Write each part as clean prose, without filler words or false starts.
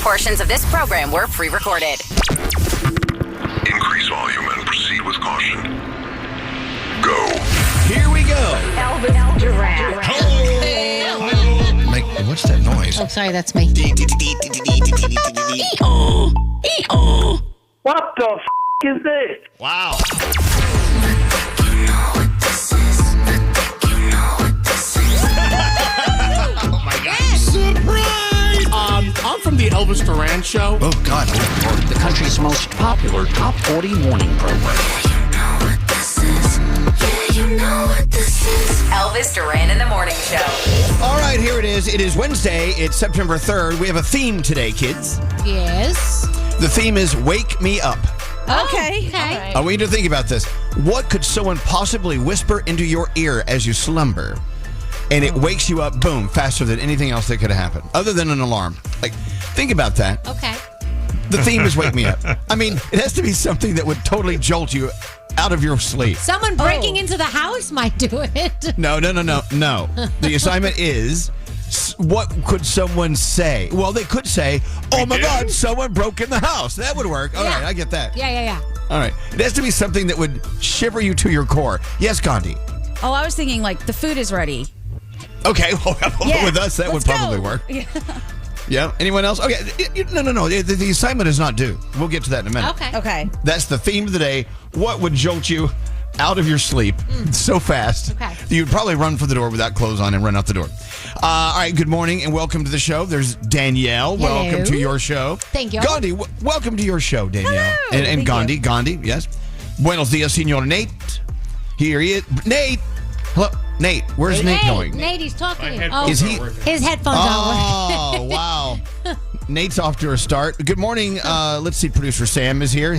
Portions of this program were pre-recorded. Increase volume and proceed with caution. Go. Here we go. Elvis Duran. What's that noise? Oh, sorry, that's me. What the is this? Wow. Oh my God. Surprise! I'm from the Elvis Duran show. Oh God. The country's most popular top 40 morning program. Elvis Duran in the Morning Show. All right, here it is. It is Wednesday. It's September 3rd. We have a theme today, kids. Yes. The theme is Wake Me Up. Okay. I want you to think about this. What could someone possibly whisper into your ear as you slumber? And it wakes you up, boom, faster than anything else that could have happened, other than an alarm. Like, think about that. Okay. The theme is Wake Me Up. I mean, it has to be something that would totally jolt you out of your sleep. Someone breaking into the house might do it. No. The assignment is, what could someone say? Well, they could say, oh my God, someone broke in the house. That would work. All right, I get that. Yeah. All right. It has to be something that would shiver you to your core. Yes, Gandhi. Oh, I was thinking like the food is ready. Okay, well, with us, that would Let's probably go. work. Yeah. Anyone else? Okay. No. The assignment is not due. We'll get to that in a minute. Okay. That's the theme of the day. What would jolt you out of your sleep so fast that you'd probably run for the door without clothes on and run out the door? All right. Good morning and welcome to the show. There's Danielle. Hello. Welcome to your show. Thank you. Gandhi, welcome to your show, Danielle. Hello. And Gandhi. You. Gandhi, yes. Buenos dias, Senor Nate. Here he is. Nate. Hello. Nate, where's Nate going? Nate, he's talking. Is he? His headphones Oh, wow. Nate's off to a start. Good morning. Let's see. Producer Sam is here.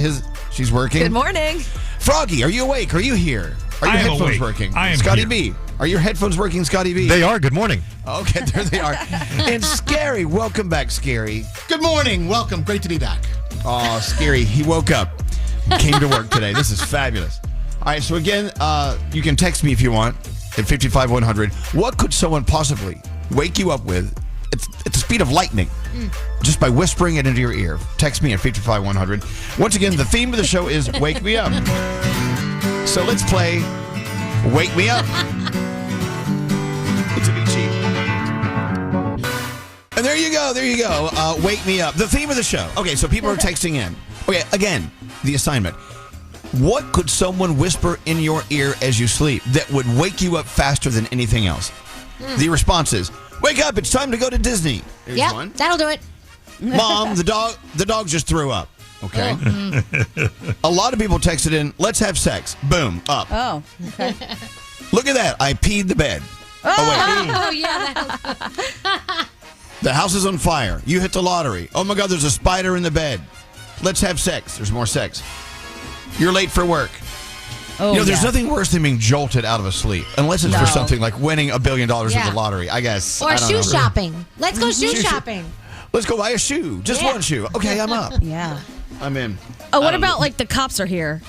She's working. Good morning. Froggy, are you awake? Are you here? Are your headphones awake. working? I am Scotty here. B, are your headphones working, Scotty B? They are. Good morning. Okay, there they are. And Skeery, welcome back, Skeery. Good morning. Welcome. Great to be back. Oh, Skeery, he woke up. Came to work today. This is fabulous. All right, so again, you can text me if you want at 55100. What could someone possibly wake you up with at the speed of lightning just by whispering it into your ear? Text me at 55100. Once again, the theme of the show is Wake Me Up. So let's play Wake Me Up. It's a bit cheap. And there you go. Wake Me Up. The theme of the show. Okay, so people are texting in. Okay, again, the assignment. What could someone whisper in your ear as you sleep that would wake you up faster than anything else? The response is, wake up, it's time to go to Disney. There's Yep, one. that'll do it. Mom, the dog just threw up. Okay. A lot of people texted in, let's have sex. Boom, up. Oh, okay. Look at that. I peed the bed. Oh, wait. Yeah. The house is on fire. You hit the lottery. Oh my God, there's a spider in the bed. Let's have sex. There's more sex. You're late for work. Oh, there's nothing worse than being jolted out of a sleep, unless it's for something like winning $1 billion in the lottery, I guess. Or I don't shoe know. shopping. Let's go shoe shopping. Let's go buy a shoe. Just one shoe. Okay, I'm up. Yeah. I'm in. Oh, what about like the cops are here?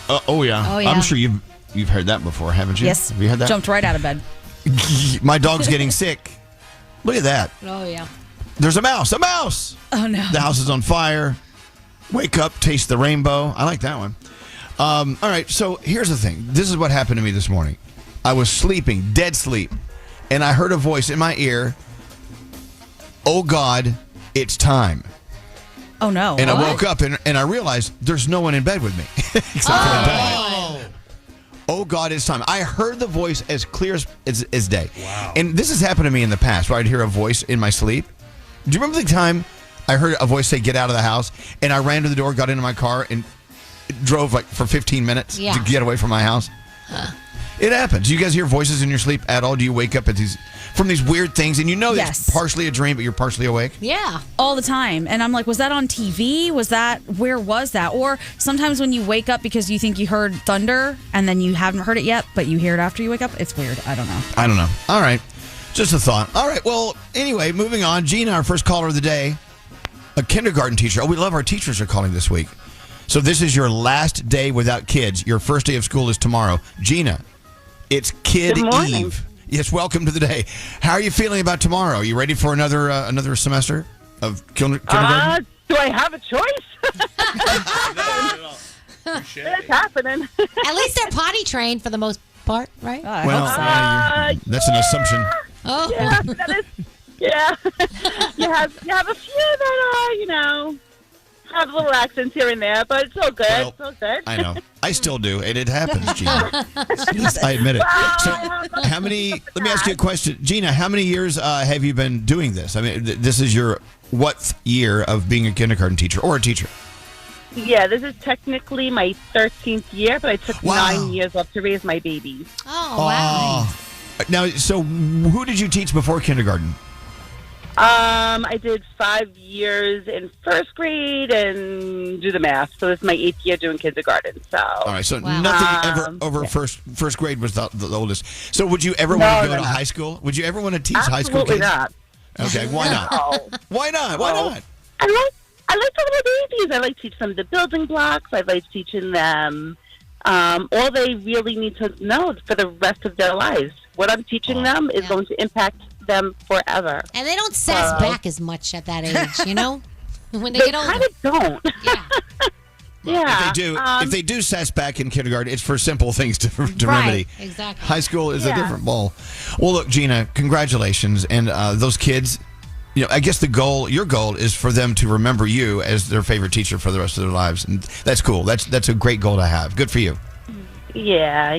Oh, yeah. I'm sure you've heard that before, haven't you? Yes. Have you heard that? Jumped right out of bed. My dog's getting sick. Look at that. Oh, yeah. There's a mouse. A mouse. Oh, no. The house is on fire. Wake up, taste the rainbow. I like that one. All right, so here's the thing. This is what happened to me this morning. I was sleeping, dead sleep, and I heard a voice in my ear, oh God, it's time. Oh, no. And I woke up and I realized there's no one in bed with me. Except for my dog. Oh God, it's time. I heard the voice as clear as day. Wow. And this has happened to me in the past where I'd hear a voice in my sleep. Do you remember the time I heard a voice say, get out of the house, and I ran to the door, got into my car, and drove like for 15 minutes to get away from my house? It happens. Do you guys hear voices in your sleep at all? Do you wake up at from these weird things, and it's partially a dream, but you're partially awake? Yeah. All the time. And I'm like, was that on TV? Where was that? Or sometimes when you wake up because you think you heard thunder, and then you haven't heard it yet, but you hear it after you wake up. It's weird. I don't know. All right. Just a thought. All right. Well, anyway, moving on. Gina, our first caller of the day, a kindergarten teacher. Oh, we love our teachers are calling this week. So this is your last day without kids. Your first day of school is tomorrow. Gina, it's Kid Eve. Yes, welcome to the day. How are you feeling about tomorrow? You ready for another semester? of kindergarten? Do I have a choice? It's happening. At least they're potty trained for the most part, right? That's an assumption. Oh. Yeah, that is. Yeah, you have a few that are, have little accents here and there, but it's all good. Well, it's all good. I know. I still do, and it happens, Gina. I admit it. So, let me ask you a question. Gina, how many years have you been doing this? I mean, this is your what year of being a kindergarten teacher or a teacher? Yeah, this is technically my 13th year, but I took Wow. 9 years off to raise my babies. Oh, wow. Now, so who did you teach before kindergarten? I did 5 years in first grade and do the math. So this is my 8th year doing kindergarten. So All right, so Wow. nothing ever over first grade was the oldest. So would you ever want to go to high school? Would you ever want to teach high school absolutely kids? not. Okay, why not? No. Why not? Why No. not? I like the little babies. I like teaching them the building blocks. I like teaching them all they really need to know for the rest of their lives. What I'm teaching them is going to impact them forever. And they don't sass back as much at that age, when they They get older. kind of don't. Yeah. Yeah. If they do sass back in kindergarten, it's for simple things to Right, remedy. exactly. High school is a Yeah. different ball. Well, look, Gina, congratulations, and those kids. I guess your goal is for them to remember you as their favorite teacher for the rest of their lives, and that's cool. That's a great goal to have. Good for you. Yeah,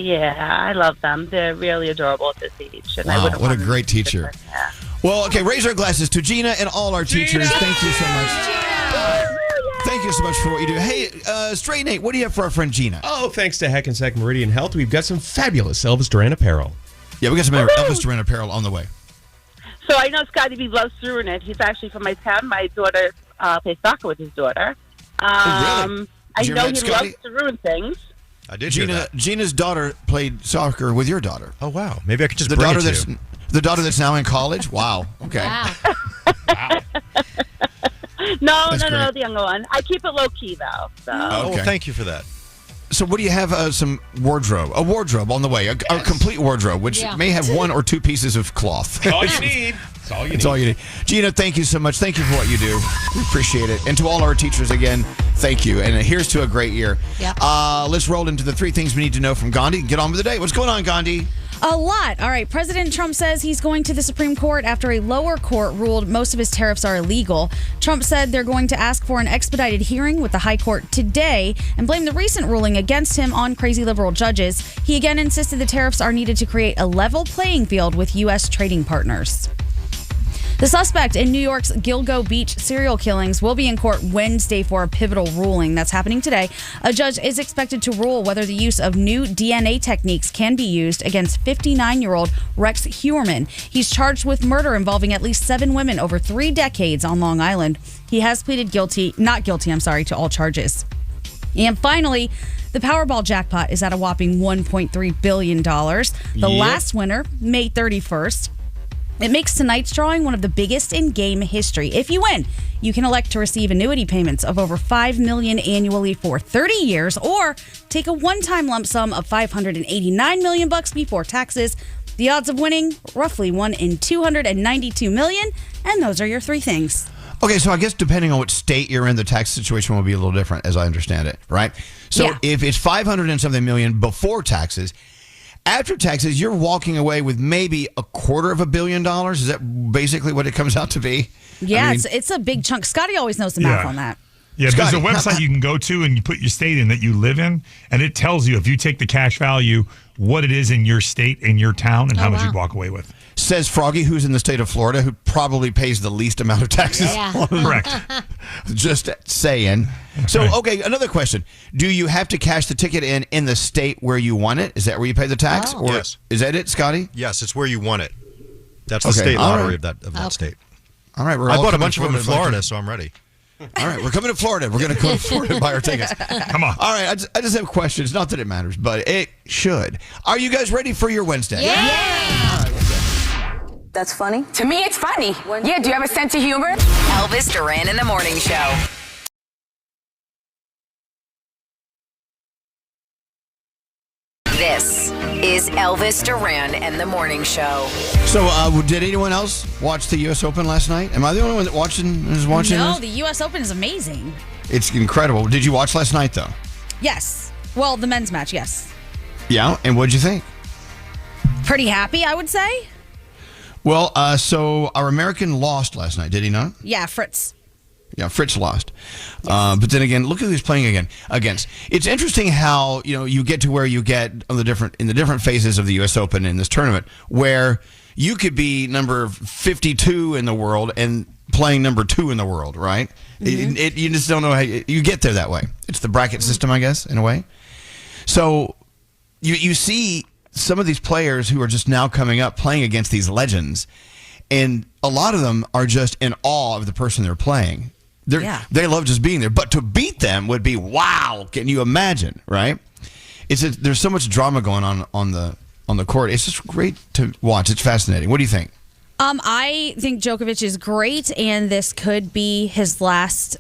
I love them. They're really adorable at this age. And I Wow, wouldn't what a want great them to be teacher. different. Yeah. Well, okay, raise our glasses to Gina and all our teachers. Thank you so much. Thank you so much for what you do. Hey, Straight Nate, what do you have for our friend Gina? Oh, thanks to Hackensack Meridian Health, we've got some fabulous Elvis Duran apparel. Yeah, we got some Elvis Duran apparel on the way. So I know Scotty B loves Duran it. He's actually from my town. My daughter plays soccer with his daughter. Really? I Did you know ever he meet Scotty? loves to ruin things. I did hear that. Gina's daughter played soccer with your daughter. Oh, wow. Maybe I could just The bring daughter it to you. the daughter that's now in college. Wow. Okay. Wow. No, That's great. the younger one. I keep it low key though. So. Oh, Okay. well, thank you for that. So, what do you have? A wardrobe on the way, a complete wardrobe, which Yeah. may have one or two pieces of cloth. All you need. That's all you That's need. all you need. Gina, thank you so much. Thank you for what you do. We appreciate it. And to all our teachers, again, thank you. And here's to a great year. Yep. Let's roll into the 3 things we need to know from Gandhi. Get on with the day. What's going on, Gandhi? A lot. All right. President Trump says he's going to the Supreme Court after a lower court ruled most of his tariffs are illegal. Trump said they're going to ask for an expedited hearing with the high court today and blame the recent ruling against him on crazy liberal judges. He again insisted the tariffs are needed to create a level playing field with U.S. trading partners. The suspect in New York's Gilgo Beach serial killings will be in court Wednesday for a pivotal ruling that's happening today. A judge is expected to rule whether the use of new DNA techniques can be used against 59-year-old Rex Heuermann. He's charged with murder involving at least 7 women over 3 decades on Long Island. He has pleaded not guilty, to all charges. And finally, the Powerball jackpot is at a whopping $1.3 billion. The last winner, May 31st. It makes tonight's drawing one of the biggest in game history. If you win, you can elect to receive annuity payments of over $5 million annually for 30 years, or take a one-time lump sum of $589 million before taxes. The odds of winning, roughly 1 in 292 million, and those are your 3 things. Okay, so I guess depending on what state you're in, the tax situation will be a little different, as I understand it, right? So Yeah. if it's 500 and something million before taxes, after taxes, you're walking away with maybe $250 million. Is that basically what it comes out to be? Yeah, I mean, it's a big chunk. Scotty always knows the math Yeah. on that. Yeah, Scotty, there's a website you can go to and you put your state in that you live in, and it tells you if you take the cash value, what it is in your state, in your town, and how much wow. you'd walk away with. says Froggy, who's in the state of Florida, who probably pays the least amount of taxes. Yeah. Correct. Just saying. So, okay, another question. Do you have to cash the ticket in the state where you won it? Is that where you pay the tax? Oh. Or Yes. is that it, Scotty? Yes, it's where you won it. That's the Okay, state all lottery right. of that state. All right, we're I all bought a coming bunch of them in to buy Florida, tickets. so I'm ready. All right, we're coming to Florida. We're going to go to Florida and buy our tickets. Come on. All right, I just have questions. Not that it matters, but it should. Are you guys ready for your Wednesday? Yeah. That's funny. To me, it's funny. Yeah, do you have a sense of humor? Elvis Duran in the Morning Show. This is Elvis Duran and the Morning Show. So, did anyone else watch the U.S. Open last night? Am I the only one that is watching No, this? the U.S. Open is amazing. It's incredible. Did you watch last night, though? Yes. Well, the men's match, yes. Yeah, and what'd you think? Pretty happy, I would say. Well, so our American lost last night, did he not? Yeah, Fritz. Yeah, Fritz lost. Yes. But then again, look who he's playing against. It's interesting how, you get to where you get in the different phases of the U.S. Open in this tournament, where you could be number 52 in the world and playing number 2 in the world, right? Mm-hmm. You just don't know how you get there that way. It's the bracket system, I guess, in a way. So you see some of these players who are just now coming up playing against these legends, and a lot of them are just in awe of the person they're playing. They love just being there, but to beat them would be wow. Can you imagine? Right? There's so much drama going on the court. It's just great to watch. It's fascinating. What do you think? I think Djokovic is great, and this could be his last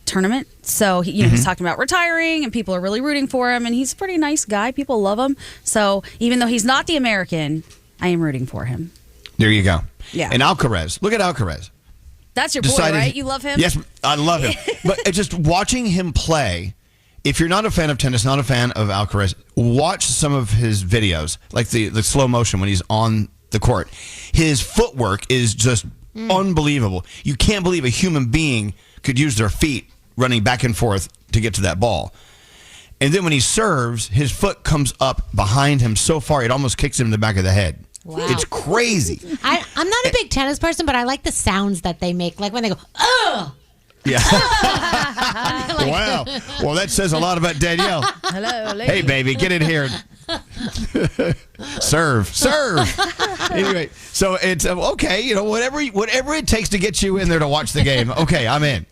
tournament. So he's talking about retiring, and people are really rooting for him. And he's a pretty nice guy. People love him. So even though he's not the American, I am rooting for him. There you go. Yeah. And Alcaraz. Look at Alcaraz. That's your boy, right? You love him? Yes, I love him. But just watching him play, if you're not a fan of tennis, not a fan of Alcaraz, watch some of his videos, like the slow motion when he's on the court. His footwork is just unbelievable. You can't believe a human being could use their feet running back and forth to get to that ball. And then when he serves, his foot comes up behind him so far, it almost kicks him in the back of the head. Wow. It's crazy. I'm not a big tennis person, but I like the sounds that they make, like when they go, ugh! Yeah. Wow. Well, that says a lot about Danielle. Hello, lady. Hey, baby, get in here. Serve. Anyway, so it's okay. Whatever it takes to get you in there to watch the game. Okay, I'm in.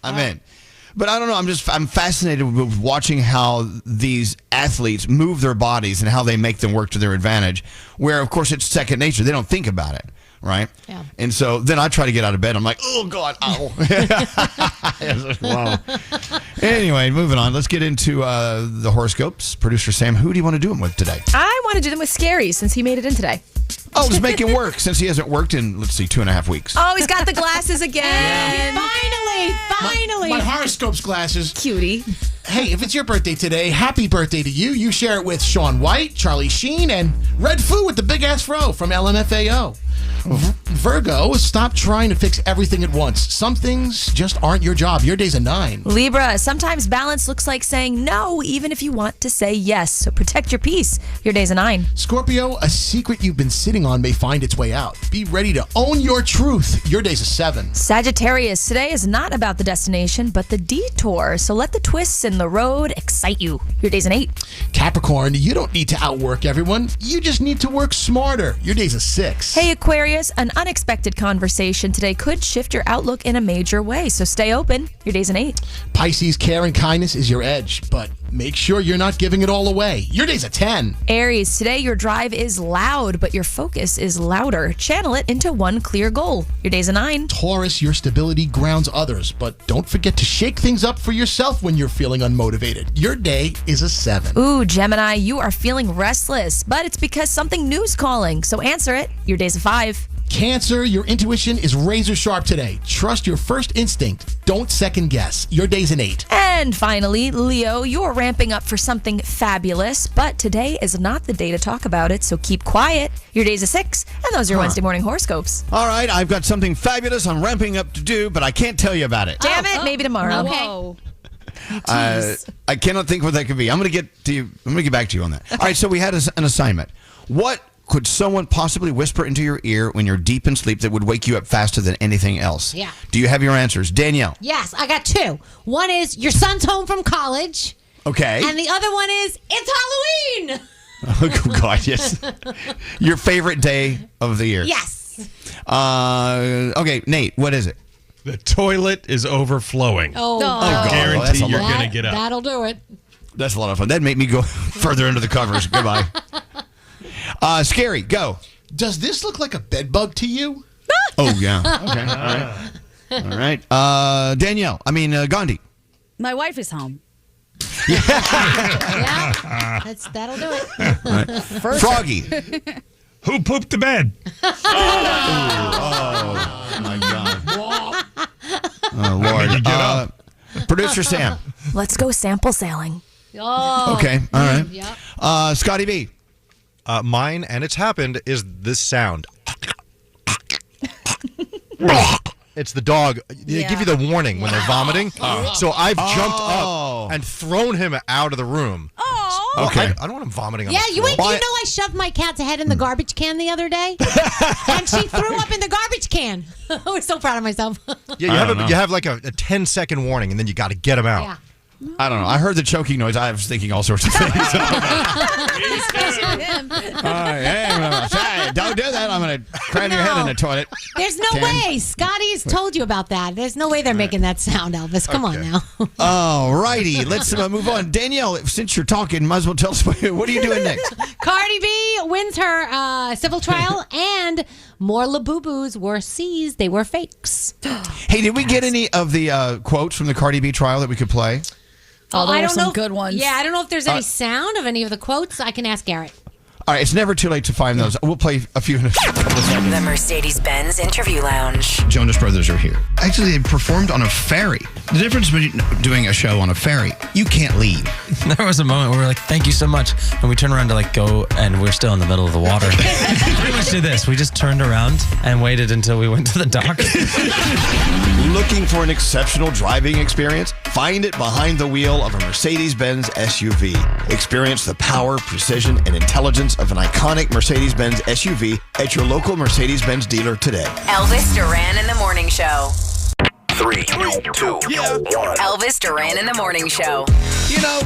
But I don't know. I'm fascinated with watching how these athletes move their bodies and how they make them work to their advantage. Where, of course, it's second nature. They don't think about it, right? Yeah. And so then I try to get out of bed. I'm like, oh God, ow. Wow. Anyway, moving on. Let's get into the horoscopes. Producer Sam, who do you want to do them with today? I want to do them with Skeery since he made it in today. Oh, just make it work since he hasn't worked in, 2.5 weeks. Oh, he's got the glasses again. Finally. My horoscopes glasses. Cutie. Hey, if it's your birthday today, happy birthday to you. You share it with Shaun White, Charlie Sheen, and Red Foo with the big ass fro from LMFAO. Virgo, stop trying to fix everything at once. Some things just aren't your job. Your day's a 9. Libra, sometimes balance looks like saying no, even if you want to say yes. So protect your peace. Your day's a 9. Scorpio, a secret you've been sitting on may find its way out. Be ready to own your truth. Your day's a 7. Sagittarius, today is not about the destination, but the detour. So let the twists in the road excite you. Your day's an 8. Capricorn, you don't need to outwork everyone. You just need to work smarter. Your day's a 6. Hey, Aquarius, an unexpected conversation today could shift your outlook in a major way, so stay open. Your day's an 8. Pisces, care and kindness is your edge, but make sure you're not giving it all away. Your day's a 10. Aries, today your drive is loud, but your focus is louder. Channel it into one clear goal. Your day's a 9. Taurus, your stability grounds others, but don't forget to shake things up for yourself when you're feeling unmotivated. Your day is a 7. Ooh, Gemini, you are feeling restless, but it's because something new's calling, so answer it. Your day's a 5. Cancer, your intuition is razor sharp today. Trust your first instinct. Don't second guess. Your day's an 8. And finally, Leo, you're ramping up for something fabulous, but today is not the day to talk about it, so keep quiet. Your day's a 6, and those are your Wednesday morning horoscopes. All right, I've got something fabulous I'm ramping up to do, but I can't tell you about it. Damn it, maybe tomorrow. Whoa. I cannot think what that could be. I'm going to get to you. I'm going to get back to you on that. Okay. All right, so we had an assignment. What could someone possibly whisper into your ear when you're deep in sleep that would wake you up faster than anything else? Yeah. Do you have your answers? Danielle? Yes, I got 2. One is your son's home from college. Okay. And the other one is it's Halloween. Oh, God, yes. Your favorite day of the year? Yes. Okay, Nate, what is it? The toilet is overflowing. Oh, God. Guarantee you're going to get up. That'll do it. That's a lot of fun. That'd make me go further into the covers. Goodbye. Skeery, go. Does this look like a bed bug to you? Oh, yeah. Okay. All right. Danielle, Gandhi. My wife is home. Yeah, that'll do it. Froggy. Who pooped the bed? Oh my God. Oh, Lord. Get up. Producer Sam. Let's go sample sailing. Oh. Okay. All right. Yep. Scotty B. Mine, and it's happened, is this sound. It's the dog. They give you the warning when they're vomiting. So I've jumped up and thrown him out of the room. Okay. I don't want him vomiting on Yeah, the you floor. know I shoved my cat's head in the garbage can the other day, and she threw up in the garbage can. I was so proud of myself. Yeah, you have like a 10-second warning, and then you got to get him out. Yeah. I don't know. I heard the choking noise. I was thinking all sorts of things. Hey, don't do that. I'm going to cram your head in the toilet. There's no way. Scotty's told you about that. There's no way they're making that sound, Elvis. Come on now. All righty. Let's move on. Danielle, since you're talking, might as well tell us what are you doing next? Cardi B wins her civil trial, and more Labubu's were seized. They were fakes. Hey, did we get any of the quotes from the Cardi B trial that we could play? Oh, there I were don't some know. good ones. Yeah, I don't know if there's any sound of any of the quotes. I can ask Garrett. All right, it's never too late to find those. We'll play a few in a couple of seconds. The Mercedes-Benz Interview Lounge. Jonas Brothers are here. Actually, they performed on a ferry. The difference between doing a show on a ferry, you can't leave. There was a moment where we were like, thank you so much. And we turned around to go, and we're still in the middle of the water. Pretty much did this. We just turned around and waited until we went to the dock. Looking for an exceptional driving experience? Find it behind the wheel of a Mercedes-Benz SUV. Experience the power, precision, and intelligence of an iconic Mercedes-Benz SUV at your local Mercedes-Benz dealer today. Elvis Duran in the Morning Show. 3, 2, 1. Elvis Duran in the Morning Show. You know,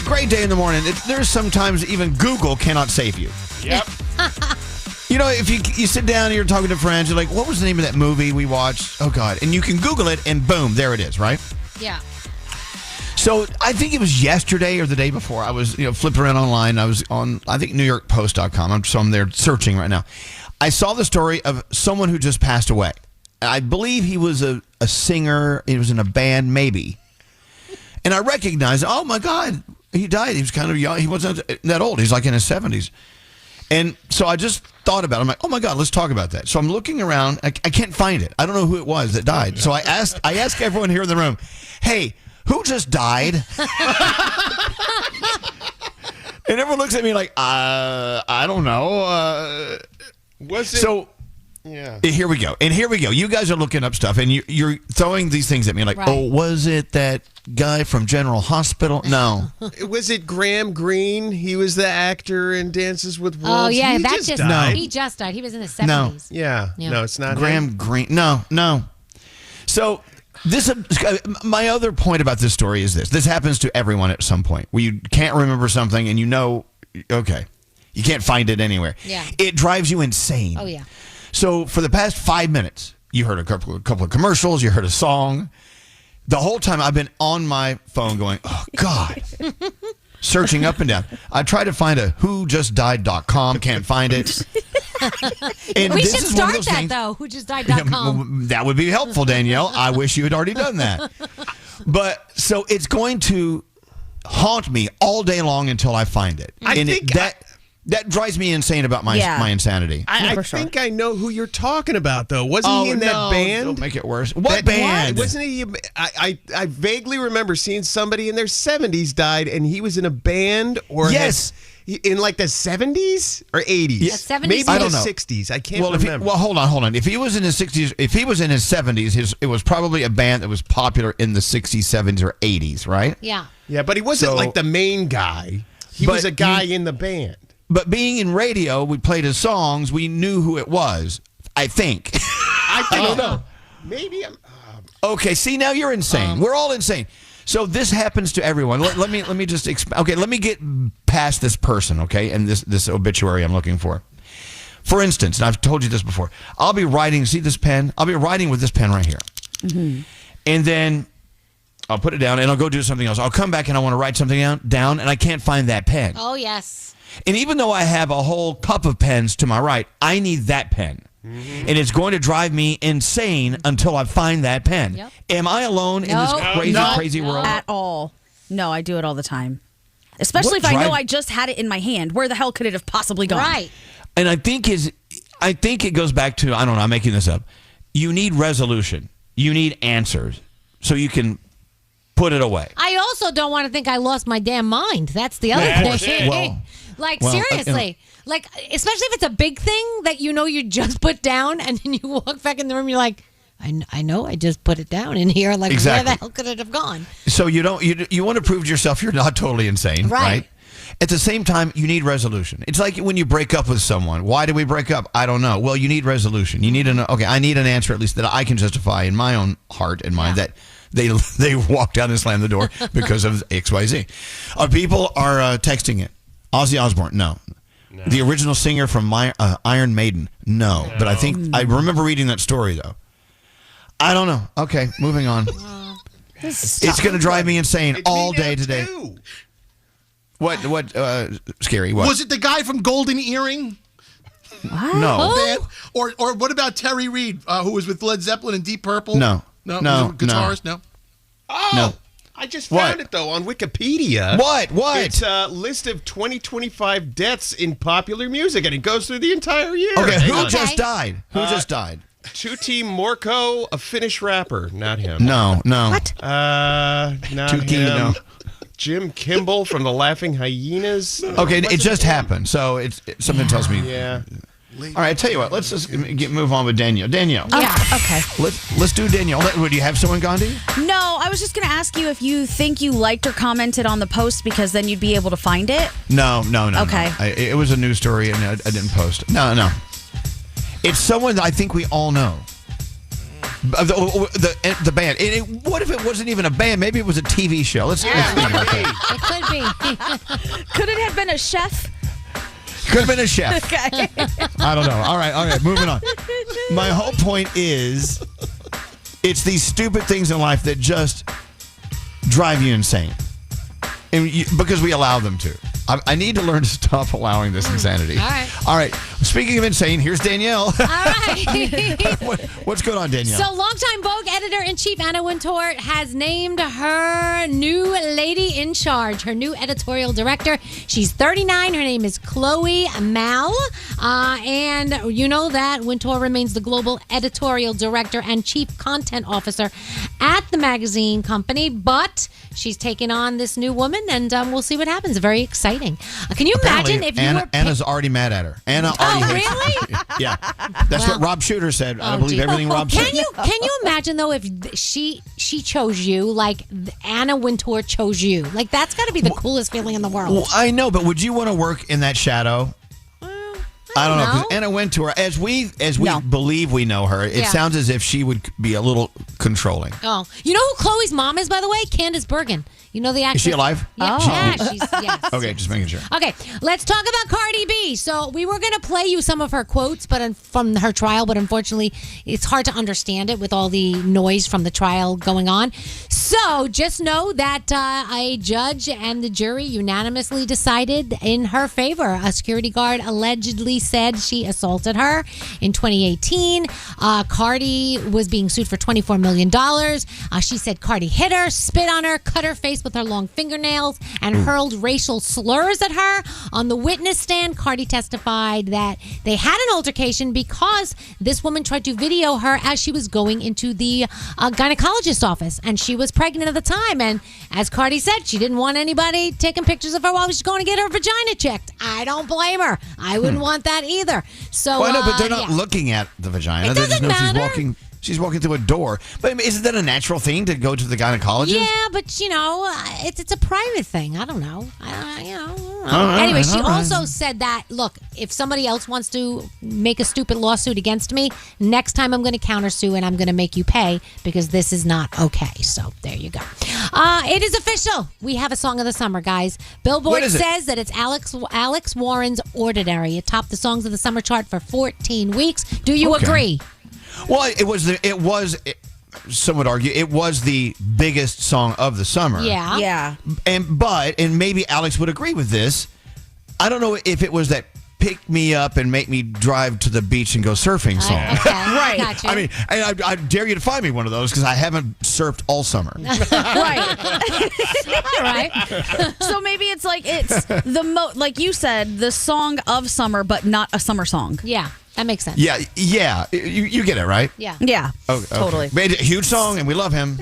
great day in the morning. There's sometimes even Google cannot save you. Yep. You know, if you sit down and you're talking to friends, you're like, what was the name of that movie we watched? Oh, God. And you can Google it, and boom, there it is, right? Yeah. So I think it was yesterday or the day before. I was, flipping around online. I was on, I think, NewYorkPost.com. So I'm there searching right now. I saw the story of someone who just passed away. I believe he was a singer. He was in a band, maybe. And I recognized, oh, my God, he died. He was kind of young. He wasn't that old. He's like in his 70s. And so I just thought about it. I'm like, oh, my God, let's talk about that. So I'm looking around. I can't find it. I don't know who it was that died. So I asked everyone here in the room, hey, who just died? And everyone looks at me like, I don't know. Was it? So, yeah. Here we go. You guys are looking up stuff, and you're throwing these things at me like, oh, was it that guy from General Hospital? No. Was it Graham Greene? He was the actor in Dances with Wolves. Oh, yeah, he just died. No. He just died. He was in his 70s. No. Yeah. No, it's not Graham him. Greene. No. So my other point about this story is this. This happens to everyone at some point where you can't remember something and okay, you can't find it anywhere. Yeah. It drives you insane. Oh, yeah. So for the past 5 minutes, you heard a couple of commercials, you heard a song. The whole time I've been on my phone going, oh, God. Searching up and down. I tried to find a whojustdied.com, can't find it. And we this should is one of start those that, things, though. Whojustdied.com. that would be helpful, Danielle. I wish you had already done that. But so it's going to haunt me all day long until I find it. That drives me insane about my insanity. I think I know who you're talking about, though. Wasn't he in that band? Don't make it worse. What band? Wasn't he? I vaguely remember seeing somebody in their 70s died, and he was in a band or in like the 70s or 80s. Yeah, 70s. Maybe I don't know. 60s. I can't remember. Hold on. If he was in his 60s, if he was in his 70s, it was probably a band that was popular in the 60s, 70s, or 80s, right? Yeah. Yeah, but he wasn't like the main guy. He was a guy in the band. But being in radio, we played his songs. We knew who it was. I think. I don't know. Maybe I'm. Okay. See, now you're insane. We're all insane. So this happens to everyone. Let me just okay. Let me get past this person. Okay, and this obituary I'm looking for. For instance, and I've told you this before. I'll be writing. See this pen? I'll be writing with this pen right here. Mm-hmm. And then I'll put it down and I'll go do something else. I'll come back and I want to write something down and I can't find that pen. Oh, yes. And even though I have a whole cup of pens to my right, I need that pen. Mm-hmm. And it's going to drive me insane until I find that pen. Yep. Am I alone in this crazy world? At all. No, I do it all the time. Especially if I know I just had it in my hand. Where the hell could it have possibly gone? Right. And I think it goes back to, I don't know, I'm making this up. You need resolution. You need answers so you can put it away. I also don't want to think I lost my damn mind. That's the other thing. Seriously. Like, especially if it's a big thing that you know you just put down and then you walk back in the room, you're like, I know I just put it down in here. Like, where the hell could it have gone? So you want to prove to yourself you're not totally insane, right? At the same time, you need resolution. It's like when you break up with someone. Why do we break up? I don't know. Well, you need resolution. You need I need an answer at least that I can justify in my own heart and mind that they walked out and slammed the door because of XYZ. People are texting it. Ozzy Osbourne, no. The original singer from Iron Maiden, no. But I remember reading that story though. I don't know. Okay, moving on. It's going to drive me insane all day today. What, Skeery, what? Was it the guy from Golden Earring? What? No. Or what about Terry Reid, who was with Led Zeppelin and Deep Purple? No. Guitarist? No. Oh, no. I just found it, though, on Wikipedia. What? It's a list of 2025 deaths in popular music, and it goes through the entire year. Okay, who just died? Who just died? Tutti Morco, a Finnish rapper. Not him. No. What? Not Tutti, him. no. Jim Kimball from the Laughing Hyenas. Okay, it just happened, so something tells me. Yeah. All right, I tell you what. Let's just move on with Danielle. Danielle. Yeah. Okay. Let's do Danielle. Would you have someone, Gandhi? No, I was just going to ask you if you think you liked or commented on the post because then you'd be able to find it. No. Okay. No. It was a news story, and I didn't post. No. It's someone that I think we all know. The band. What if it wasn't even a band? Maybe it was a TV show. Let's think about that. It could be. Could it have been a chef? Could have been a chef. Okay. I don't know. All right. Moving on. My whole point is, it's these stupid things in life that just drive you insane, because we allow them to. I need to learn to stop allowing this insanity. All right. Speaking of insane, here's Danielle. All right. What's going on, Danielle? So, longtime Vogue editor-in-chief Anna Wintour has named her new lady in charge, her new editorial director. She's 39. Her name is Chloe Mal. And you know that Wintour remains the global editorial director and chief content officer at the magazine company. But she's taken on this new woman, and we'll see what happens. Very exciting. Can you imagine if you were... Anna's already mad at her. Anna already hates her. Really? Yeah. That's what Rob Shooter said. I believe everything Rob said. Can you imagine, though, if she chose you, like Anna Wintour chose you? Like, that's got to be the coolest feeling in the world. Well, I know, but would you want to work in that shadow? I don't know, because Anna Wintour, as we believe we know her, it sounds as if she would be a little controlling. Oh. You know who Chloe's mom is, by the way? Candace Bergen. You know the actress? Is she alive? Yeah, yes. Okay, just making sure. Okay, let's talk about Cardi B. So we were going to play you some of her quotes from her trial, but unfortunately it's hard to understand it with all the noise from the trial going on. So just know that a judge and the jury unanimously decided in her favor. A security guard allegedly said she assaulted her in 2018. Cardi was being sued for $24 million. She said Cardi hit her, spit on her, cut her face with her long fingernails, and hurled racial slurs at her. On the witness stand, Cardi testified that they had an altercation because this woman tried to video her as she was going into the gynecologist's office, and she was pregnant at the time. And as Cardi said, she didn't want anybody taking pictures of her while she was going to get her vagina checked. I don't blame her. I wouldn't want that either. So, well, I know, but they're not looking at the vagina. They just know matter. She's walking through a door. But isn't that a natural thing to go to the gynecologist? Yeah, but it's a private thing. I don't know. Anyway, she also said that, look, if somebody else wants to make a stupid lawsuit against me, next time I'm going to countersue and I'm going to make you pay because this is not okay. So there you go. It is official. We have a song of the summer, guys. Billboard says that it's Alex Warren's "Ordinary." It topped the songs of the summer chart for 14 weeks. Do you agree? Well, some would argue it was the biggest song of the summer. Yeah. And maybe Alex would agree with this. I don't know if it was that pick me up and make me drive to the beach and go surfing song. Right. Gotcha. I mean, I dare you to find me one of those because I haven't surfed all summer. Right. All right. So maybe it's like like you said, the song of summer, but not a summer song. Yeah, that makes sense. Yeah. You get it, right? Yeah. Yeah. Okay. Totally. Made a huge song, and we love him.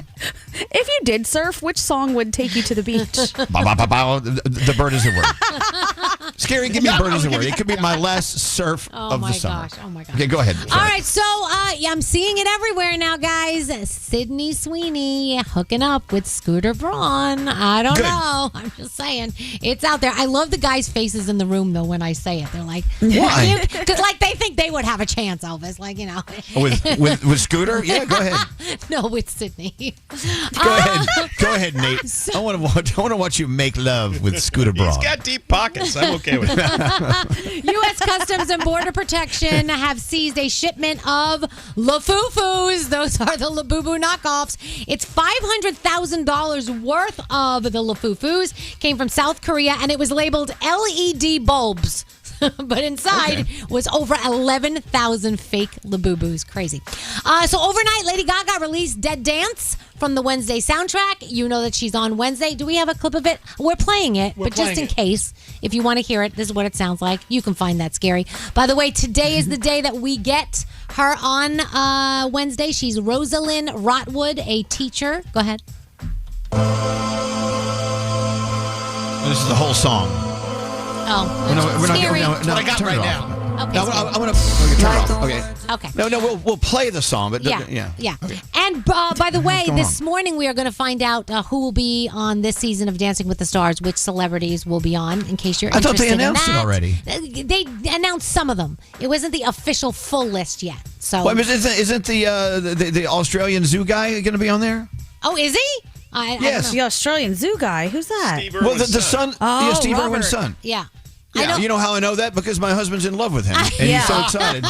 If you did surf, which song would take you to the beach? Ba, ba, ba, ba. The bird is the word. Skeery, give me bird is the word. It could be my last surf of the summer. Oh my gosh. Okay, go ahead. All right, so I'm seeing it everywhere now, guys. Sydney Sweeney hooking up with Scooter Braun. I don't know. I'm just saying. It's out there. I love the guys' faces in the room, though, when I say it. They're like, why? Because, like, they think they would have a chance, Elvis. Like, you know. With Scooter? Yeah, go ahead. No, with Sydney. Go ahead, Nate. I want to watch you make love with Scooter Braun. He's got deep pockets. I'm okay with that. U.S. Customs and Border Protection have seized a shipment of LaFoofus. Those are the Labubu knockoffs. It's $500,000 worth of the LaFoofus. Came from South Korea, and it was labeled LED bulbs. But inside was over 11,000 fake Labubus. Crazy. So overnight, Lady Gaga released Dead Dance from the Wednesday soundtrack. You know that she's on Wednesday. Do we have a clip of it? We're playing it, but just in case, if you want to hear it, this is what it sounds like. You can find that, Skeery. By the way, today is the day that we get her on Wednesday. She's Rosalind Rotwood, a teacher. Go ahead. This is the whole song. Oh, we're not Skeery. no, I got turn right it now. off. Okay, No, I want to turn it off. Okay. Okay. No, we'll play the song, but Yeah. Okay. And by the way, going this morning we are going to find out who will be on this season of Dancing with the Stars, which celebrities will be on, in case you're I thought interested they announced in it that. already. They announced some of them. It wasn't the official full list yet. So. Well, isn't the Australian zoo guy going to be on there? Oh, is he? I Yes. don't The know. Australian zoo guy. Who's that? Steve Well, Irwin's the son. Oh, Yeah, Steve Robert. Irwin's son. Yeah. Yeah, you know how I know that? Because my husband's in love with him, and he's so excited.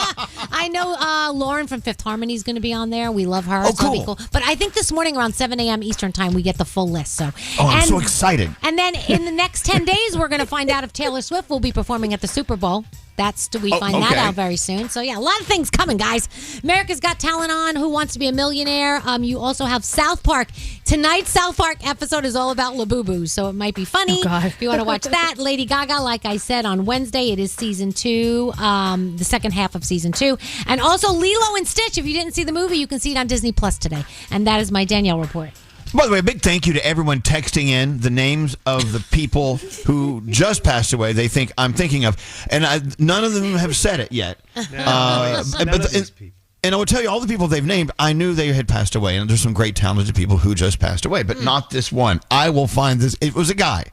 I know Lauren from Fifth Harmony is going to be on there. We love her. Oh, so it'll be cool. But I think this morning around 7 a.m. Eastern time, we get the full list. So. I'm so excited. And then in the next 10 days, we're going to find out if Taylor Swift will be performing at the Super Bowl. We find that out very soon. So, yeah, a lot of things coming, guys. America's Got Talent on. Who Wants to Be a Millionaire? You also have South Park. Tonight's South Park episode is all about Labubu, so it might be funny. Oh, God. If you want to watch that. Lady Gaga, like I said, on Wednesday, it is season 2, the second half of season 2. And also Lilo and Stitch. If you didn't see the movie, you can see it on Disney Plus today. And that is my Danielle report. By the way, a big thank you to everyone texting in the names of the people who just passed away they think I'm thinking of. And none of them have said it yet. None of these people. And I will tell you, all the people they've named, I knew they had passed away. And there's some great talented people who just passed away, but not this one. I will find this. It was a guy.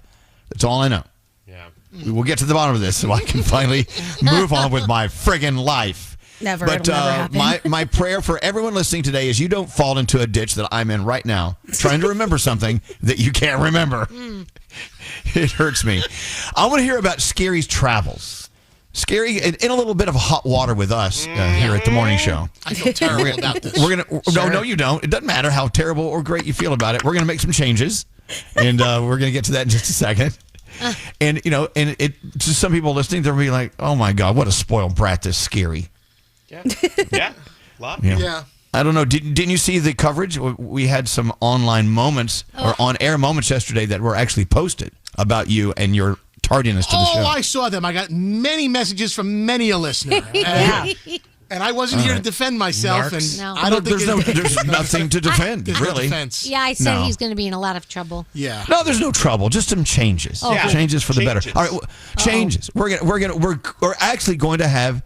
That's all I know. Yeah. We will get to the bottom of this so I can finally move on with my friggin' life. Never. But It'll never happen. my prayer for everyone listening today is you don't fall into a ditch that I'm in right now, trying to remember something that you can't remember. It hurts me. I want to hear about Skeery's travels. Skeery in a little bit of hot water with us here at the morning show. I feel terrible about this. No, you don't. It doesn't matter how terrible or great you feel about it. We're gonna make some changes, and we're gonna get to that in just a second. And and to some people listening, they'll be like, "Oh my God, what a spoiled brat this Skeery." Yeah. A lot. Yeah. I don't know. Didn't you see the coverage? We had some online moments or on-air moments yesterday that were actually posted about you and your tardiness to the show. Oh, I saw them. I got many messages from many a listener. And I wasn't here to defend myself. Narcs. And No. I don't think there's nothing to defend, there's no really. defense. Yeah, I said No. he's going to be in a lot of trouble. Yeah. No, there's no trouble. Just some changes. Oh, good. Changes for the better. Changes. All right, changes. We're actually going to have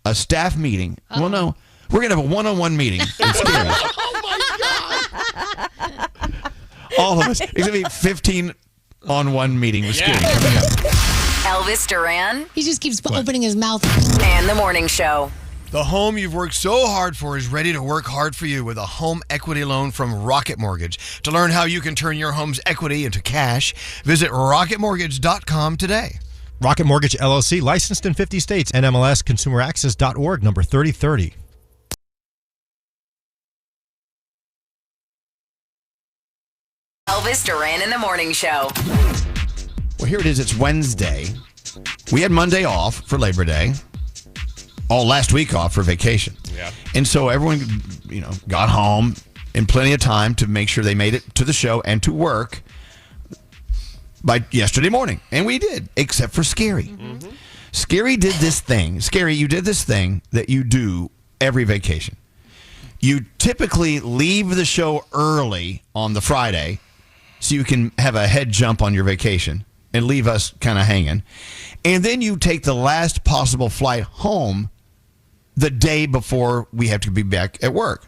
a staff meeting. Well, no, we're going to have a one-on-one meeting. Oh, my God. All of us. It's going to be 15-on-1 meeting with Skeery coming up. Elvis Duran He just keeps opening his mouth. and the Morning Show. The home you've worked so hard for is ready to work hard for you with a home equity loan from Rocket Mortgage. To learn how you can turn your home's equity into cash, visit rocketmortgage.com today. Rocket Mortgage LLC, licensed in 50 states. NMLS ConsumerAccess.org, number 3030. Elvis Duran in the Morning Show. Well, here it is. It's Wednesday. we had Monday off for Labor Day, all last week off for vacation. Yeah. And so everyone, got home in plenty of time to make sure they made it to the show and to work by yesterday morning. And we did, except for Skeery. Mm-hmm. Skeery did this thing. Skeery, you did this thing that you do every vacation. You typically leave the show early on the Friday so you can have a head jump on your vacation and leave us kind of hanging. And then you take the last possible flight home the day before we have to be back at work.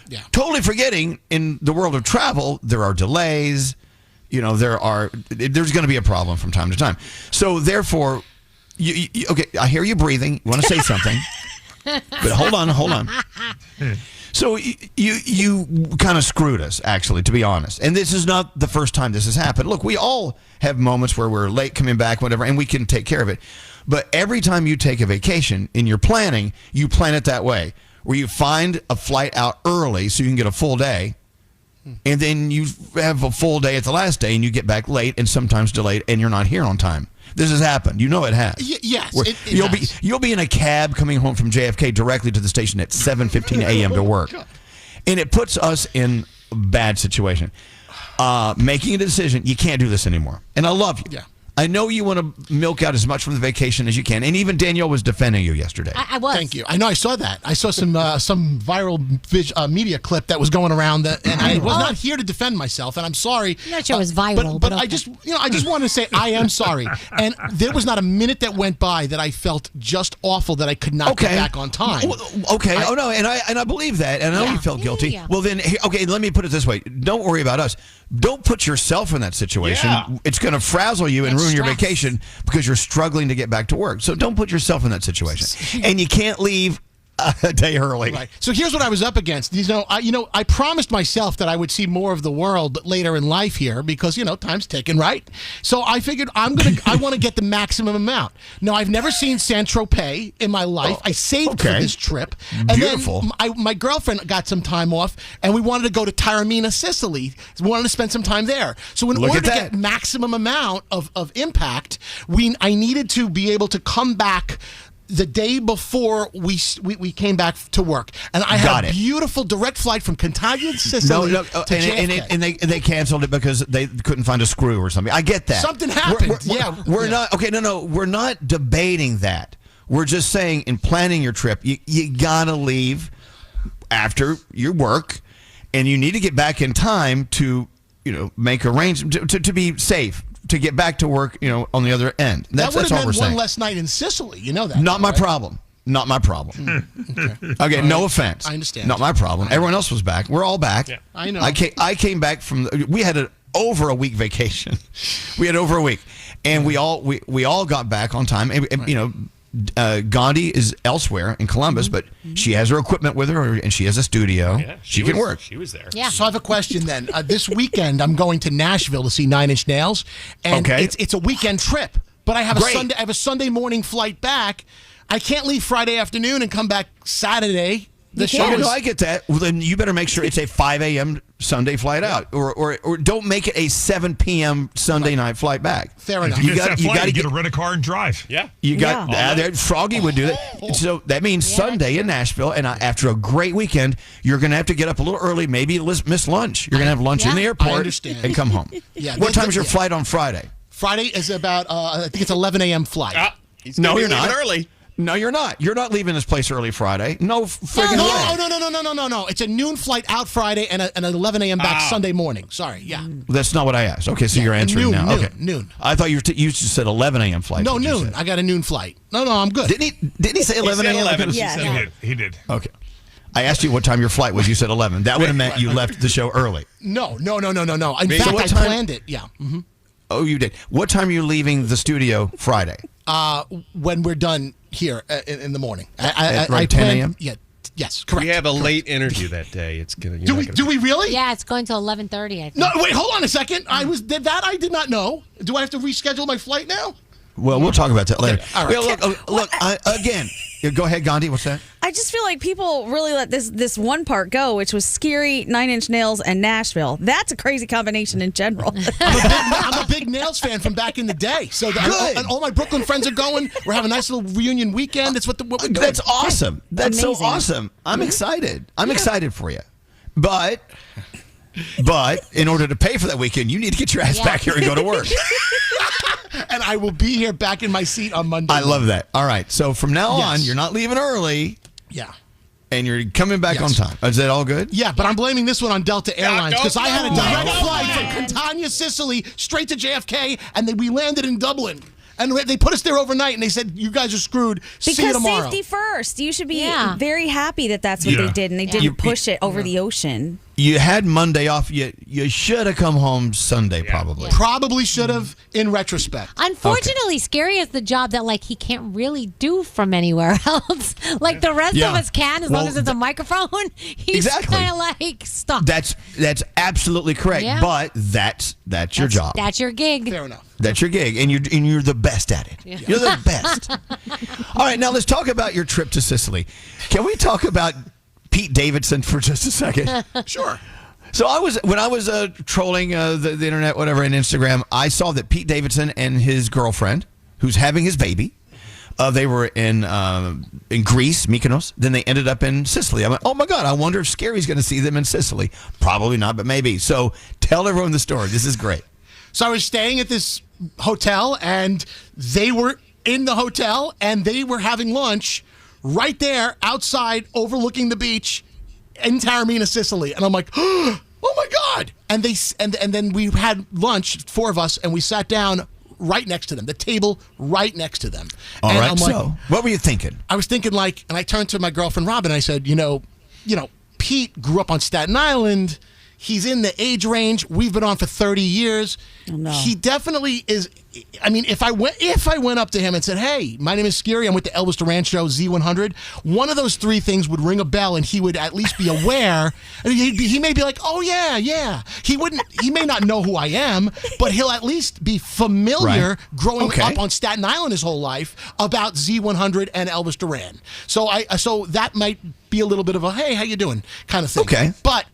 Yeah. Totally forgetting in the world of travel, there are delays. There's going to be a problem from time to time. So therefore, okay, I hear you breathing. You want to say something. But hold on. So you kind of screwed us, actually, to be honest. And this is not the first time this has happened. Look, we all have moments where we're late coming back, whatever, and we can take care of it. But every time you take a vacation in your planning, you plan it that way, where you find a flight out early so you can get a full day, and then you have a full day at the last day, and you get back late and sometimes delayed, and you're not here on time. This has happened. You know it has. Yes, you'll be in a cab coming home from JFK directly to the station at 7:15 a.m. to work, and it puts us in a bad situation. Making a decision, you can't do this anymore. And I love you. Yeah. I know you want to milk out as much from the vacation as you can, and even Danielle was defending you yesterday. I was. Thank you. I know. I saw that. I saw some viral media clip that was going around, and I was not here to defend myself. And I'm sorry. I'm not sure it was viral, but I just want to say I am sorry. And there was not a minute that went by that I felt just awful that I could not get back on time. Okay. And I believe that, and I know you felt guilty. Yeah. Well, then, okay. Let me put it this way: don't worry about us. Don't put yourself in that situation. Yeah. It's going to frazzle you and ruin your vacation because you're struggling to get back to work. So don't put yourself in that situation. And you can't leave a day early. Right. So here's what I was up against. I promised myself that I would see more of the world later in life here because time's ticking, right? So I figured I want to get the maximum amount. Now I've never seen Saint-Tropez in my life. I saved for this trip. Beautiful. And then my girlfriend got some time off, and we wanted to go to Taormina, Sicily. We wanted to spend some time there. So in order to get maximum amount of impact, I needed to be able to come back the day before we came back to work, and I had a beautiful direct flight from Cantaglia, Sicily to JFK. And they canceled it because they couldn't find a screw or something. I get that. Something happened. We're not okay. No, we're not debating that. We're just saying in planning your trip, you gotta leave after your work, and you need to get back in time to make arrangements to be safe. To get back to work, on the other end. That's all we're saying. That would have been one less night in Sicily. You know that. Not my problem. Not my problem. Okay, no offense. I understand. Not my problem. Everyone else was back. We're all back. Yeah. I know. I came back from. We had over a week vacation. We had over a week, and we all got back on time. And, Gandhi is elsewhere in Columbus, but she has her equipment with her, and she has a studio. Yeah, she can work. She was there. Yeah. So I have a question then. This weekend, I'm going to Nashville to see Nine Inch Nails, and it's a weekend trip. But I have a Sunday morning flight back. I can't leave Friday afternoon and come back Saturday. I get that. Well, then you better make sure it's a 5 a.m. Sunday flight out, or don't make it a 7 p.m. Sunday night flight back. Fair enough. You got to get a rent a car and drive. Yeah. You got Froggy would do that. So that means Sunday in Nashville, and after a great weekend, you're going to have to get up a little early, maybe miss lunch. You're going to have lunch in the airport and come home. What time's your flight on Friday? Friday is about I think it's 11 a.m. flight. No, you're not early. No, you're not. You're not leaving this place early Friday. No friggin' way. No. It's a noon flight out Friday and an 11 a.m. back Sunday morning. Sorry, That's not what I asked. Okay, so you're answering now. Okay, noon. I thought you just said 11 a.m. flight. No, noon. I got a noon flight. No, I'm good. Didn't he say 11 a.m.? He did. Okay. I asked you what time your flight was. You said 11. That would have meant you left the show early. No. In fact, I planned it. Yeah. Mm-hmm. Oh, you did. What time are you leaving the studio Friday? When we're done here in the morning. I 10 a.m.? Yeah. Yes, correct. We have a late interview that day. It's gonna. Do we really? Yeah, it's going to 11:30. I think. No, wait. Hold on a second. I did not know. Do I have to reschedule my flight now? Well, we'll talk about that later. All right. Well, look, again, go ahead, Gandhi. What's that? I just feel like people really let this one part go, which was Skeery, 9 Inch Nails, and Nashville. That's a crazy combination in general. I'm a big Nails fan from back in the day. So and all my Brooklyn friends are going. We're having a nice little reunion weekend. That's what we're doing. That's awesome. That's Amazing. so awesome. I'm excited. I'm excited for you. But in order to pay for that weekend, you need to get your ass back here and go to work. And I will be here back in my seat on Monday. I love that. All right. So from now on, you're not leaving early. Yeah. And you're coming back on time. Is that all good? Yeah, but I'm blaming this one on Delta Airlines because I had a direct flight from Catania, Sicily, straight to JFK, and we landed in Dublin. And they put us there overnight, and they said, you guys are screwed. See you tomorrow. Because safety first. You should be very happy that that's what they did, and they didn't push it over the ocean. You had Monday off. You should have come home Sunday, probably. Probably should have, in retrespect. Unfortunately, Skeery is the job that he can't really do from anywhere else. Like the rest of us can, as long as it's a microphone. He's kind of stuck. That's absolutely correct. Yeah. But that's your job. That's your gig. Fair enough. That's your gig, and you're the best at it. Yeah. You're the best. All right, now let's talk about your trip to Sicily. Can we talk about Pete Davidson for just a second? Sure. So when I was trolling the internet, whatever, and Instagram, I saw that Pete Davidson and his girlfriend, who's having his baby, they were in Greece, Mykonos. Then they ended up in Sicily. I went, oh my God! I wonder if Skeery's going to see them in Sicily. Probably not, but maybe. So tell everyone the story. This is great. So I was staying at this hotel, and they were in the hotel, and they were having lunch right there outside overlooking the beach in Taormina, Sicily. And I'm like, oh my God. And then we had lunch, 4 of us, and we sat down right next to them, the table right next to them. All and right, I'm like, so what were you thinking? I was thinking and I turned to my girlfriend, Robin, and I said, Pete grew up on Staten Island. He's in the age range. We've been on for 30 years. Oh, no. He definitely is. I mean, if I went up to him and said, hey, my name is Skeery, I'm with the Elvis Duran show, Z100, one of those 3 things would ring a bell, and he would at least be aware. And he may be like, oh, yeah. He may not know who I am, but he'll at least be familiar growing up on Staten Island his whole life about Z100 and Elvis Duran. So that might be a little bit of a, hey, how you doing kind of thing. Okay. But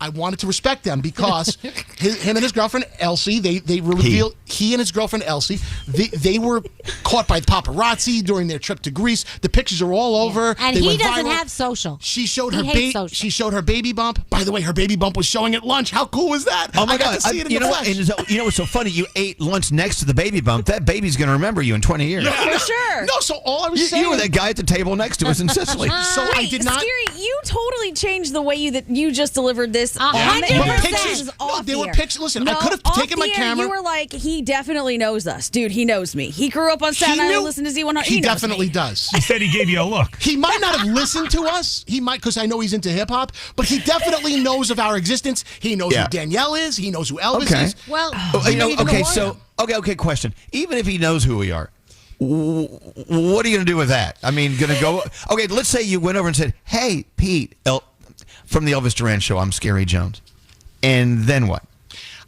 I wanted to respect them because him and his girlfriend Elsie, they revealed he and his girlfriend Elsie, they were caught by the paparazzi during their trip to Greece. The pictures are all over. And they he went doesn't viral. have social. She showed He her her baby bump. By the way, her baby bump was showing at lunch. How cool was that? Oh my I got God! to see it in you the know flesh. what? And you know what's so funny? You ate lunch next to the baby bump. That baby's going to remember you in 20 years. Yeah. For sure. No, so all I was saying, You were that guy at the table next to us in Sicily. So I did not. Skeery, you totally changed the way you just delivered this. 100%. No, they were pictures. Listen, I could have taken my camera. You were like, he definitely knows us. Dude, he knows me. He grew up on Staten Island, listened to Z100. He knows definitely me. does. He said he gave you a look. He might not have listened to us. He might, because I know he's into hip hop, but he definitely knows of our existence. He knows who Danielle is. He knows who Elvis is. Well, okay, question. Even if he knows who we are, what are you going to do with that? I mean, going to go, okay, let's say you went over and said, hey, Pete, from the Elvis Duran show, I'm Skeery Jones. And then what?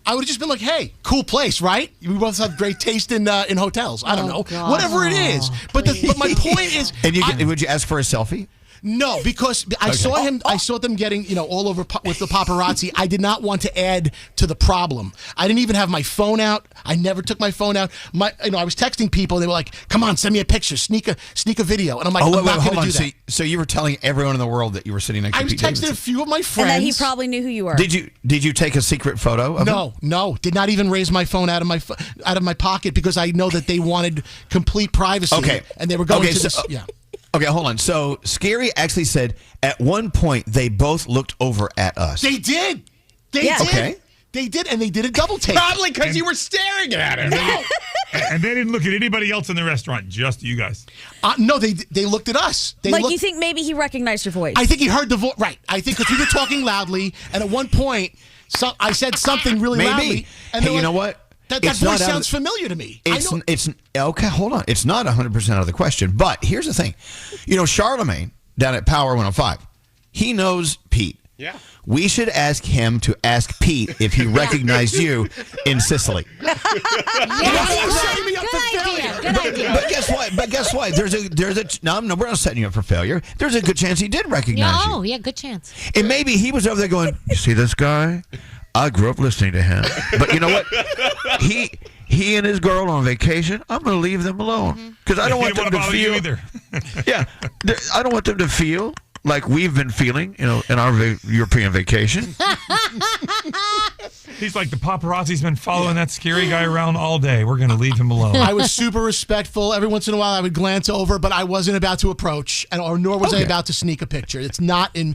I would have just been like, hey, cool place, right? We both have great taste in hotels. I don't know. God. Whatever it is. But my point is... And would you ask for a selfie? No, because I saw him. I saw them getting all over with the paparazzi. I did not want to add to the problem. I didn't even have my phone out. I never took my phone out. I was texting people. They were like, "Come on, send me a picture, sneak a video." And I'm like, "I'm not going to do that." So you were telling everyone in the world that you were sitting next to Pete Davidson? I was texting a few of my friends, and that he probably knew who you were. Did you take a secret photo of him? No. Did not even raise my phone out of my pocket because I know that they wanted complete privacy. Okay, and they were going to this. Yeah. Okay, hold on. So Skeery actually said at one point they both looked over at us. They did. They did. Okay. They did, and they did a double take. Probably because you were staring at him. And they didn't look at anybody else in the restaurant, just you guys. No, they looked at us. You think maybe he recognized your voice? I think he heard the voice. Right. I think because we were talking loudly, and at one point, I said something really loudly. And hey, you know what? That voice sounds familiar to me. It's okay. Hold on. It's not 100% out of the question. But here's the thing. Charlemagne down at Power 105, he knows Pete. Yeah. We should ask him to ask Pete if he recognized you in Sicily. Good idea. But guess what? There's a no, we're not setting you up for failure. There's a good chance he did recognize you. Oh, yeah, good chance. And maybe he was over there going, "You see this guy? I grew up listening to him. But you know what? He and his girl on vacation. I'm going to leave them alone because I don't want them to feel either. Yeah, I don't want them to feel like we've been feeling, in our European vacation." He's like, the paparazzi's been following that scary guy around all day. We're going to leave him alone. I was super respectful. Every once in a while, I would glance over, but I wasn't about to approach, nor was I about to sneak a picture. It's not in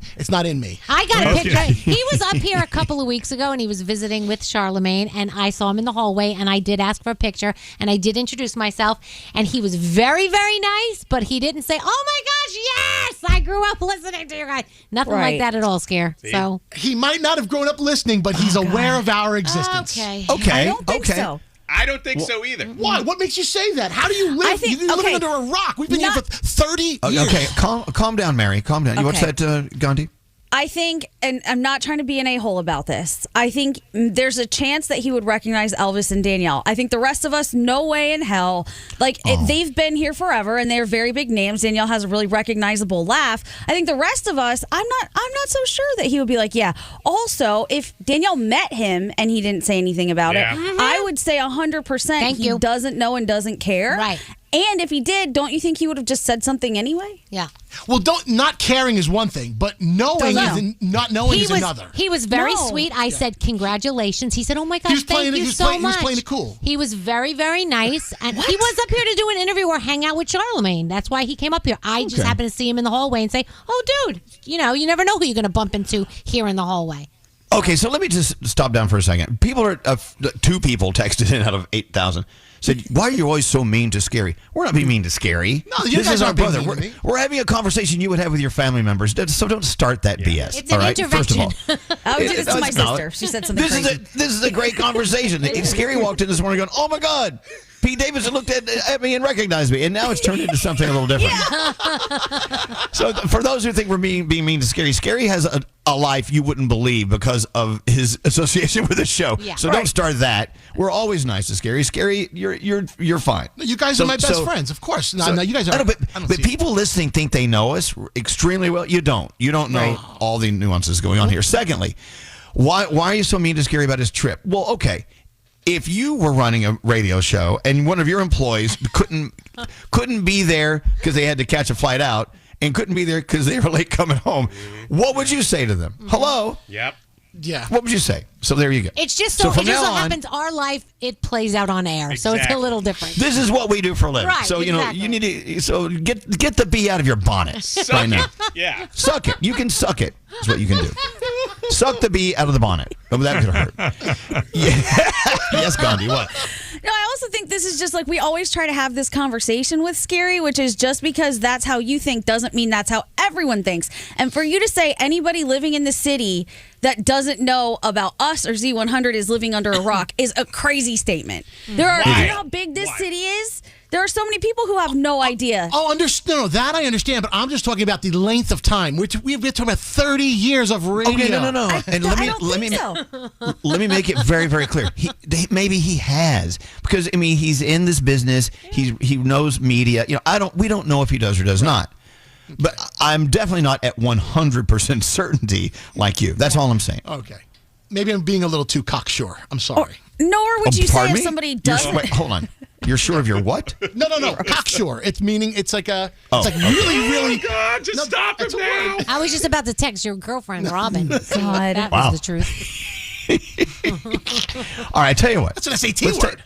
me. I got a picture. He was up here a couple of weeks ago, and he was visiting with Charlemagne, and I saw him in the hallway, and I did ask for a picture, and I did introduce myself, and he was very, very nice, but he didn't say, "Oh my gosh, yes, I grew up listening to you guys." Nothing like that at all, Scare. So he might not have grown up listening, but he's aware of our existence. Okay. Okay. I don't think so. I don't think so either. Why? What makes you say that? How do you live? You're living under a rock. We've been here for 30 years. Okay, calm down, Mary. Calm down. You watch that, Gandhi? I think, and I'm not trying to be an a-hole about this, I think there's a chance that he would recognize Elvis and Danielle. I think the rest of us, no way in hell. They've been here forever, and they're very big names. Danielle has a really recognizable laugh. I think the rest of us, I'm not so sure that he would be like, yeah. Also, if Danielle met him and he didn't say anything about it, I would say 100% he doesn't know and doesn't care. Right. And if he did, don't you think he would have just said something anyway? Yeah. Well, not caring is one thing, but knowing not knowing is another. He was very sweet. I said, "Congratulations." He said, "Oh my gosh, thank you so much." He was playing it cool. He was very, very nice. And he was up here to do an interview or hang out with Charlemagne. That's why he came up here. I just happened to see him in the hallway and say, "Oh, dude, you never know who you're going to bump into here in the hallway." Okay, so let me just stop down for a second. People are 2 people texted in out of 8,000. Said, "Why are you always so mean to Skeery?" We're not being mean to Skeery. No, you this guys is our aren't being brother. mean to me. We're having a conversation you would have with your family members. So don't start that BS. It's an intervention. First of all, I would do this to my sister. She said something crazy. This is a great conversation. Skeery walked in this morning going, "Oh my God, Pete Davidson looked at me and recognized me," and now it's turned into something a little different. So for those who think we're being mean to Skeery, Skeery has a life you wouldn't believe because of his association with the show. Yeah. So don't start that. We're always nice to Skeery. Skeery, you're fine. You guys are my best friends, of course. No, you guys are. But people listening think they know us extremely well. You don't. You don't know all the nuances going on here. Secondly, why are you so mean to Skeery about his trip? Well, okay. If you were running a radio show and one of your employees couldn't be there because they had to catch a flight out and couldn't be there because they were late coming home, what would you say to them? Hello? Yep. Yeah. What would you say? So there you go. It's just so it just so happens our life, it plays out on air. So it's a little different. This is what we do for a living. Right, so you need to get the bee out of your bonnet right now. Yeah. Suck it. You can suck it. Is what you can do. Suck the bee out of the bonnet. Oh, that could hurt. Yeah. Yes, Gandhi, what? No, I also think this is just like we always try to have this conversation with Skeery, which is just because that's how you think doesn't mean that's how everyone thinks. And for you to say anybody living in the city that doesn't know about us or Z100 is living under a rock is a crazy statement. There are, you know how big this city is? There are so many people who have no idea. No, that I understand, but I'm just talking about the length of time. We're talking about 30 years of radio. Okay, no. And let me make it very, very clear. Maybe he has, because I mean he's in this business. He knows media. We don't know if he does or does not. But I'm definitely not at 100% certainty like you. That's all I'm saying. Okay. Maybe I'm being a little too cocksure. I'm sorry. Nor would you say if somebody doesn't. Wait, hold on. You're sure of your what? No. Cocksure. It's meaning it's like a. It's like really. Oh God! Just stop it now. I was just about to text your girlfriend, Robin. God, that was the truth. All right, I tell you what. That's an SAT word.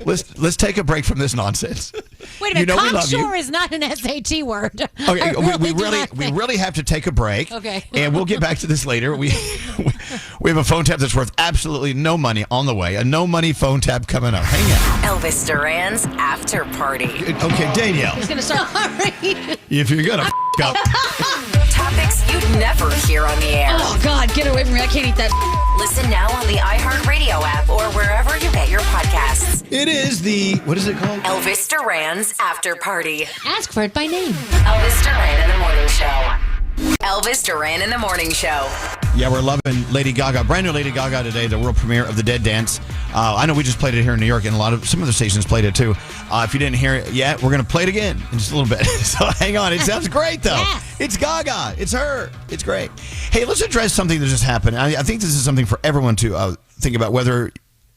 Let's take a break from this nonsense. Wait a minute, cocksure is not an SAT word. Okay, we really have to take a break. Okay. And we'll get back to this later. We have a phone tap that's worth absolutely no money on the way. A no money phone tap coming up. Hang on. Elvis Duran's After Party. Okay, Danielle. He's gonna start. If you're gonna up. Topics you'd never hear on the air. Oh God, get away from me! I can't eat that. Listen now on the iHeartRadio app or wherever you get your podcasts. It is what is it called? Elvis Duran's After Party. Ask for it by name. Elvis Duran in the Morning Show. Elvis Duran in the Morning Show. Yeah, we're loving Lady Gaga. Brand new Lady Gaga today, the world premiere of The Dead Dance. I know we just played it here in New York, and some other stations played it too. If you didn't hear it yet, we're going to play it again in just a little bit. So hang on. It sounds great, though. Yes. It's Gaga. It's her. It's great. Hey, let's address something that just happened. I think this is something for everyone to think about, whether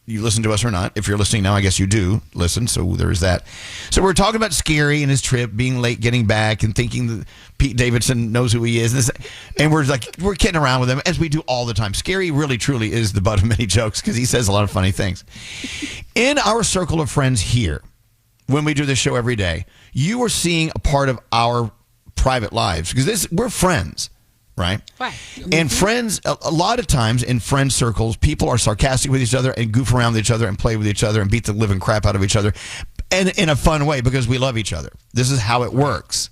you listen to us or not. If you're listening now, I guess you do listen, so there's that. So we're talking about Skeery and his trip, being late getting back, and thinking that Pete Davidson knows who he is. And we're kidding around with him, as we do all the time. Skeery really, truly is the butt of many jokes because he says a lot of funny things. In our circle of friends here, when we do this show every day, you are seeing a part of our private lives because we're friends. Right. And friends, a lot of times in friend circles, people are sarcastic with each other and goof around with each other and play with each other and beat the living crap out of each other, and in a fun way because we love each other. This is how it works.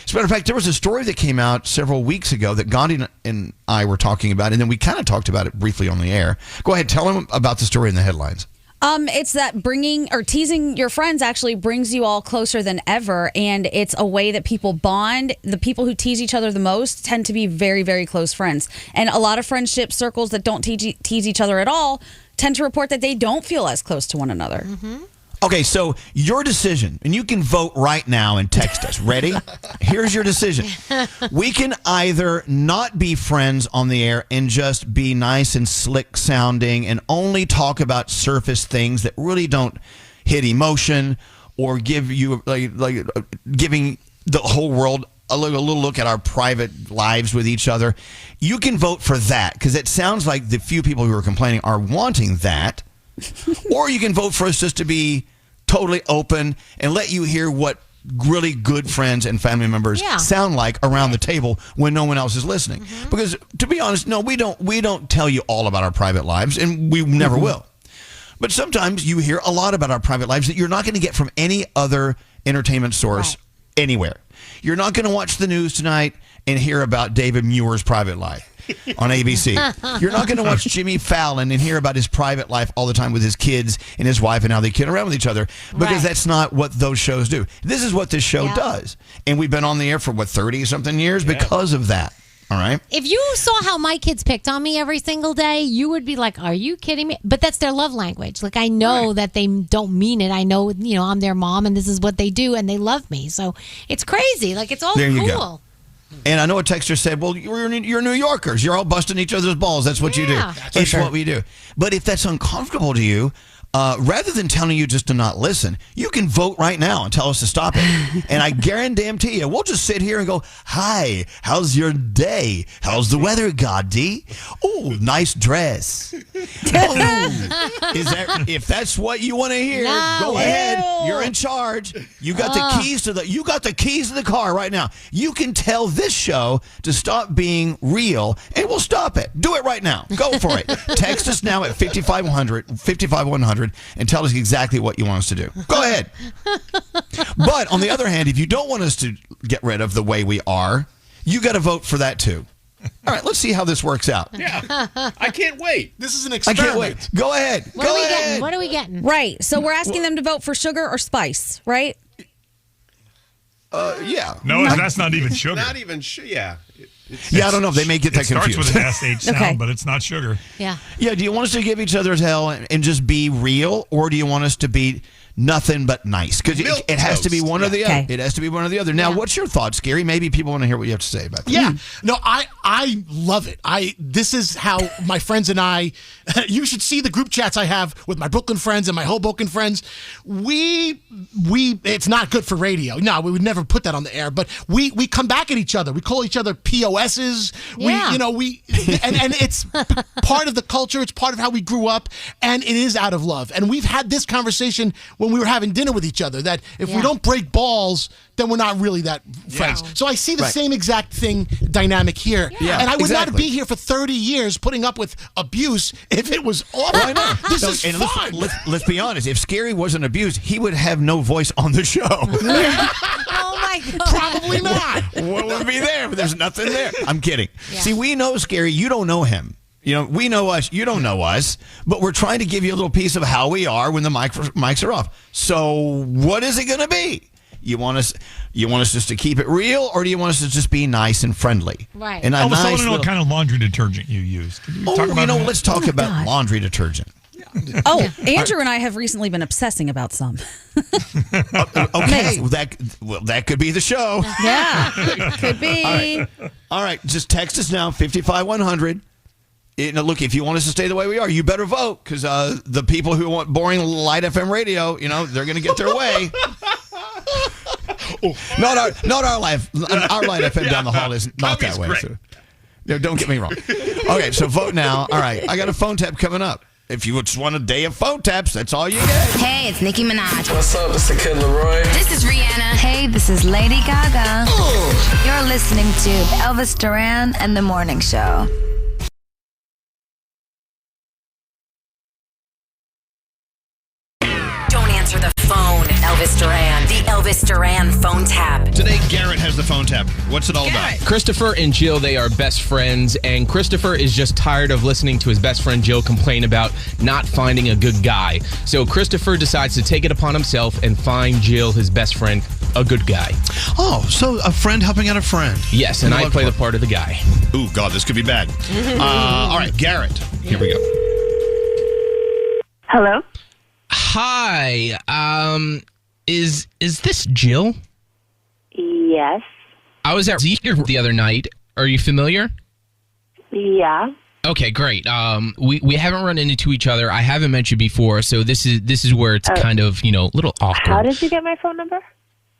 As a matter of fact, there was a story that came out several weeks ago that Gandhi and I were talking about, and then we kind of talked about it briefly on the air. Go ahead, tell them about the story in the headlines. It's that bringing or teasing your friends actually brings you all closer than ever, and it's a way that people bond. The people who tease each other the most tend to be very, very close friends. And a lot of friendship circles that don't tease each other at all tend to report that they don't feel as close to one another. Mm-hmm. Okay, so your decision, and you can vote right now and text us. Ready? Here's your decision. We can either not be friends on the air and just be nice and slick sounding and only talk about surface things that really don't hit emotion or give you like giving the whole world a little look at our private lives with each other. You can vote for that because it sounds like the few people who are complaining are wanting that. Or you can vote for us just to be totally open and let you hear what really good friends and family members sound like around the table when no one else is listening. Mm-hmm. Because to be honest, no, we don't tell you all about our private lives, and we never will. But sometimes you hear a lot about our private lives that you're not going to get from any other entertainment source anywhere. You're not going to watch the news tonight and hear about David Muir's private life on ABC. You're not going to watch Jimmy Fallon and hear about his private life all the time with his kids and his wife and how they kid around with each other, because that's not what those shows do. This is what this show does. And we've been on the air for, 30-something years because of that. All right. If you saw how my kids picked on me every single day, you would be like, are you kidding me? But that's their love language. Like, I know that they don't mean it. I know, I'm their mom and this is what they do and they love me. So it's crazy. Like, it's all there cool. You go. And I know a texter said, well, you're New Yorkers. You're all busting each other's balls. That's what you do. It's what we do. But if that's uncomfortable to you, rather than telling you just to not listen, you can vote right now and tell us to stop it. And I guarantee you, we'll just sit here and go, hi, how's your day? How's the weather, Gandhi? Oh, nice dress. If that's what you want to hear, go ahead. You're in charge. You got the keys to the car right now. You can tell this show to stop being real, and we'll stop it. Do it right now. Go for it. Text us now at 55100 and tell us exactly what you want us to do. Go ahead. But on the other hand, if you don't want us to get rid of the way we are, you got to vote for that too. All right, let's see how this works out. Yeah, I can't wait. This is an experiment. I can't wait. Go ahead. What are we getting? Right. So we're asking them to vote for sugar or spice, right? Yeah. No, that's not even sugar. Not even sugar. Yeah. I don't know if they may get that confused. It starts with an SH sound, but it's not sugar. Yeah. Yeah, do you want us to give each other hell and just be real, or do you want us to be nothing but nice? Because it has to be one or the other. It has to be one or the other. Now, what's your thoughts, Skeery? Maybe people want to hear what you have to say about that. Yeah. No, I love it. This is how my friends and I, you should see the group chats I have with my Brooklyn friends and my Hoboken friends. It's not good for radio. No, we would never put that on the air, but we come back at each other. We call each other POSs. Yeah. And it's part of the culture. It's part of how we grew up, and it is out of love. And we've had this conversation when we were having dinner with each other, that if we don't break balls, then we're not really that friends. So I see the same exact thing dynamic here. Yeah, and I would not be here for 30 years putting up with abuse if it was awful. I know. This is fun. Let's be honest. If Skeery wasn't abused, he would have no voice on the show. Oh, my God. Probably not. What would be there? There's nothing there. I'm kidding. Yeah. See, we know Skeery. You don't know him. We know us. You don't know us. But we're trying to give you a little piece of how we are when the mics are off. So what is it going to be? You want us just to keep it real, or do you want us to just be nice and friendly? Right. And I want to know what kind of laundry detergent you use. Can you talk about that? Let's talk about laundry detergent. Oh, Andrew and I have recently been obsessing about some. Okay, that could be the show. Yeah, could be. All right, just text us now, 55100. Look, if you want us to stay the way we are, you better vote, because the people who want boring Light FM radio, they're going to get their way. Not our Light FM down the hall is not that way. So, don't get me wrong. Okay, so vote now. All right, I got a phone tap coming up. If you just want a day of phone taps, that's all you get. Hey, it's Nicki Minaj. What's up? It's the Kid Leroy. This is Rihanna. Hey, this is Lady Gaga. You're listening to Elvis Duran and the Morning Show. Don't answer the phone, Elvis Duran. The Elvis Duran phone tap. Today, Garrett has the phone tap. What's it all about? Christopher and Jill, they are best friends, and Christopher is just tired of listening to his best friend Jill complain about not finding a good guy. So Christopher decides to take it upon himself and find Jill, his best friend, a good guy. Oh, so a friend helping out a friend. Yes, and I play the part of the guy. Ooh, God, this could be bad. All right, Garrett, here we go. Hello? Hi, is this Jill? Yes. I was at here the other night. Are you familiar? Yeah. Okay, great. We haven't run into each other. I haven't met you before, so this is where it's kind of, a little awkward. How did you get my phone number?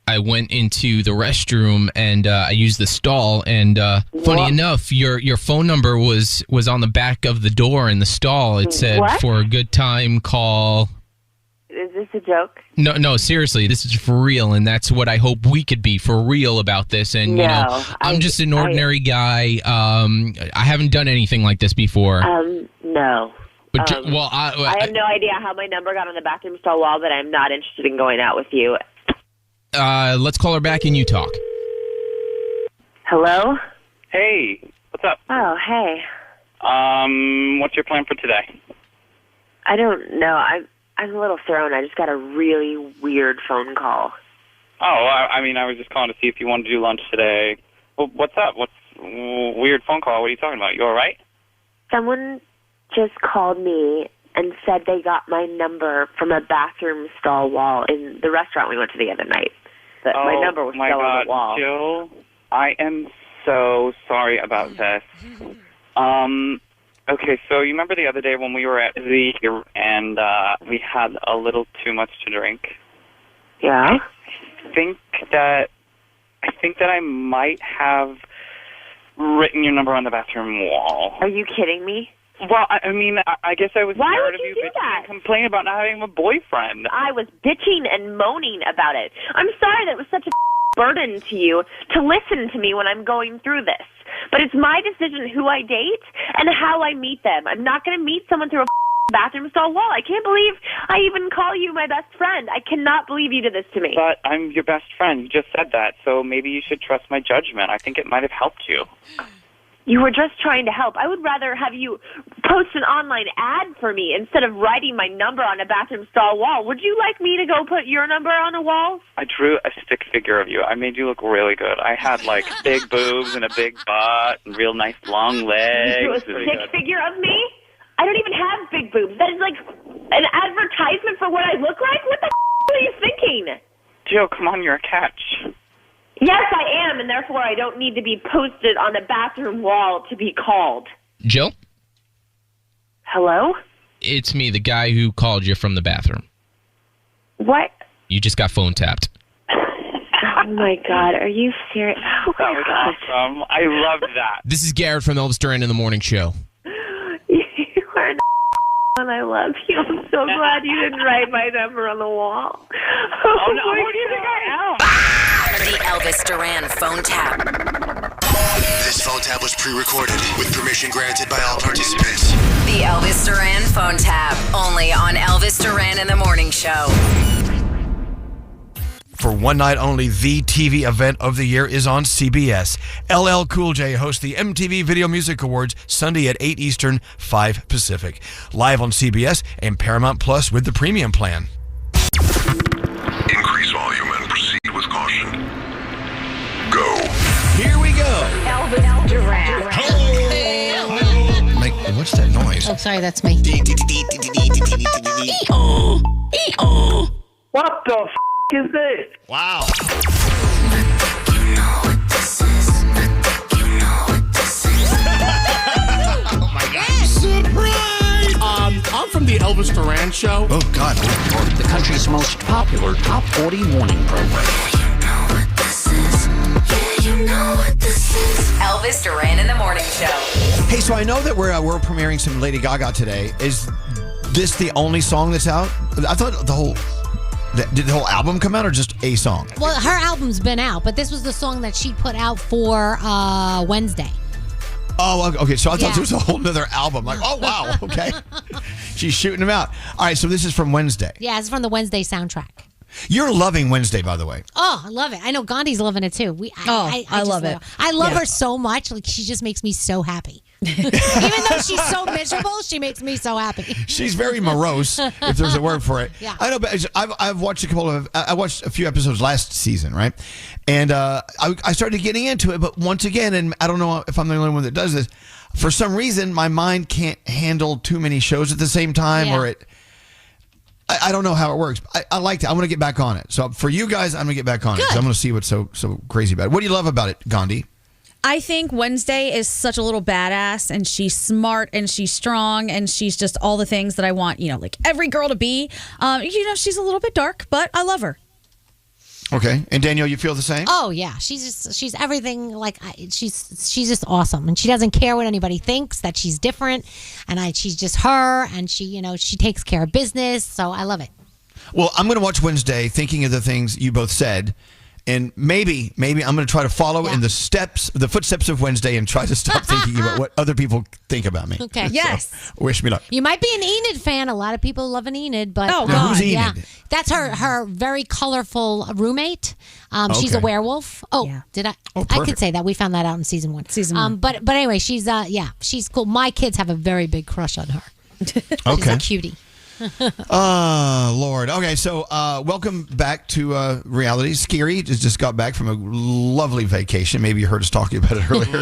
I went into the restroom and I used the stall, and funny enough, your phone number was on the back of the door in the stall. It said, for a good time, call. Is this a joke? No, seriously, this is for real, and that's what I hope we could be, for real about this. And, I'm just an ordinary guy. I haven't done anything like this before. No. But, I have no idea how my number got on the bathroom stall wall, but I'm not interested in going out with you. Let's call her back and you talk. Hello? Hey, what's up? Oh, hey. What's your plan for today? I don't know. I'm a little thrown. I just got a really weird phone call. Oh, I was just calling to see if you wanted to do lunch today. Well, what's up? What's weird phone call? What are you talking about? You all right? Someone just called me and said they got my number from a bathroom stall wall in the restaurant we went to the other night. That my number was still on the wall. Jill, I am so sorry about this. Okay, so you remember the other day when we were at the and we had a little too much to drink? Yeah. I think that I might have written your number on the bathroom wall. Are you kidding me? Well, I guess I was Why tired would of you you do bitching that? and complaining about not having a boyfriend. I was bitching and moaning about it. I'm sorry that it was such a burden to you to listen to me when I'm going through this. But it's my decision who I date and how I meet them. I'm not going to meet someone through a bathroom stall wall. I can't believe I even call you my best friend. I cannot believe you did this to me. But I'm your best friend. You just said that, so maybe you should trust my judgment. I think it might have helped you. You were just trying to help. I would rather have you post an online ad for me instead of writing my number on a bathroom stall wall. Would you like me to go put your number on a wall? I drew a stick figure of you. I made you look really good. I had, big boobs and a big butt and real nice long legs. You drew a stick figure of me? I don't even have big boobs. That is an advertisement for what I look like? What the are you thinking? Jill, come on, you're a catch. Yes, I am, and therefore I don't need to be posted on a bathroom wall to be called. Jill? Hello? It's me, the guy who called you from the bathroom. What? You just got phone tapped. Oh, my God. Are you serious? Oh, that was awesome. I loved that. This is Garrett from Elvis Duran in the Morning Show. You are an and I love you. I'm so glad you didn't write my number on the wall. Oh no, who do you think I am? The Elvis Duran phone tap. This phone tap was pre-recorded with permission granted by all participants. The Elvis Duran phone tap. Only on Elvis Duran in the Morning Show. For one night only, the TV event of the year is on CBS. LL Cool J hosts the MTV Video Music Awards Sunday at 8 Eastern, 5 Pacific. Live on CBS and Paramount Plus with the premium plan. Increase volume and proceed with with caution. Go. Here we go. Elvis Duran. What's that noise? Oh, sorry, that's me. What the is this? Wow. Oh my God! Surprise! I'm from the Elvis Duran show. Oh God! The country's most popular top 40 morning program. Elvis Duran in the morning show. Hey, so I know that we're premiering some Lady Gaga today. Is this the only song that's out? I thought did the whole album come out or just a song? Well, her album's been out, but this was the song that she put out for Wednesday. Oh, okay. So I thought there was a whole nother album. Like, oh, wow. Okay. She's shooting them out. All right. So this is from Wednesday. Yeah, it's from the Wednesday soundtrack. You're loving Wednesday, by the way. Oh, I love it. I know Gandhi's loving it too. I love it. I love her so much. Like, she just makes me so happy. Even though she's so miserable, she makes me so happy. She's very morose, if there's a word for it. Yeah. I know, but I've watched I watched a few episodes last season, right? And I started getting into it, but once again, and I don't know if I'm the only one that does this, for some reason, my mind can't handle too many shows at the same time, or I don't know how it works. I liked it. I'm going to get back on it. So for you guys, I'm going to get back on it. So I'm going to see what's so crazy about it. What do you love about it, Gandhi? I think Wednesday is such a little badass, and she's smart, and she's strong, and she's just all the things that I want, like every girl to be. She's a little bit dark, but I love her. Okay. And Danielle, you feel the same? Oh yeah, she's everything. She's just awesome, and she doesn't care what anybody thinks. That she's different, and she's just her, and she takes care of business. So I love it. Well, I'm going to watch Wednesday, thinking of the things you both said. And maybe I'm going to try to follow in the footsteps of Wednesday and try to stop thinking about what other people think about me. Okay. Yes. Wish me luck. You might be an Enid fan. A lot of people love an Enid, but who's Enid? yeah, that's her very colorful roommate. She's a werewolf. Did I? I could say that. We found that out in season 1. But anyway, she's she's cool. My kids have a very big crush on her. She's a cutie. Oh, Lord. Okay, so welcome back to reality. Skeery just got back from a lovely vacation. Maybe you heard us talking about it earlier.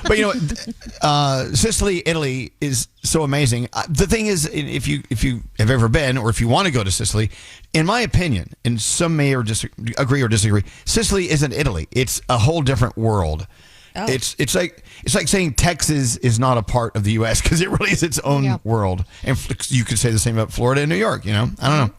But Sicily, Italy is so amazing. The thing is, if you have ever been, or if you want to go to Sicily, in my opinion, and some may agree or disagree, Sicily isn't Italy. It's a whole different world. Oh. It's like saying Texas is not a part of the U.S. because it really is its own world. And you could say the same about Florida and New York. I don't know.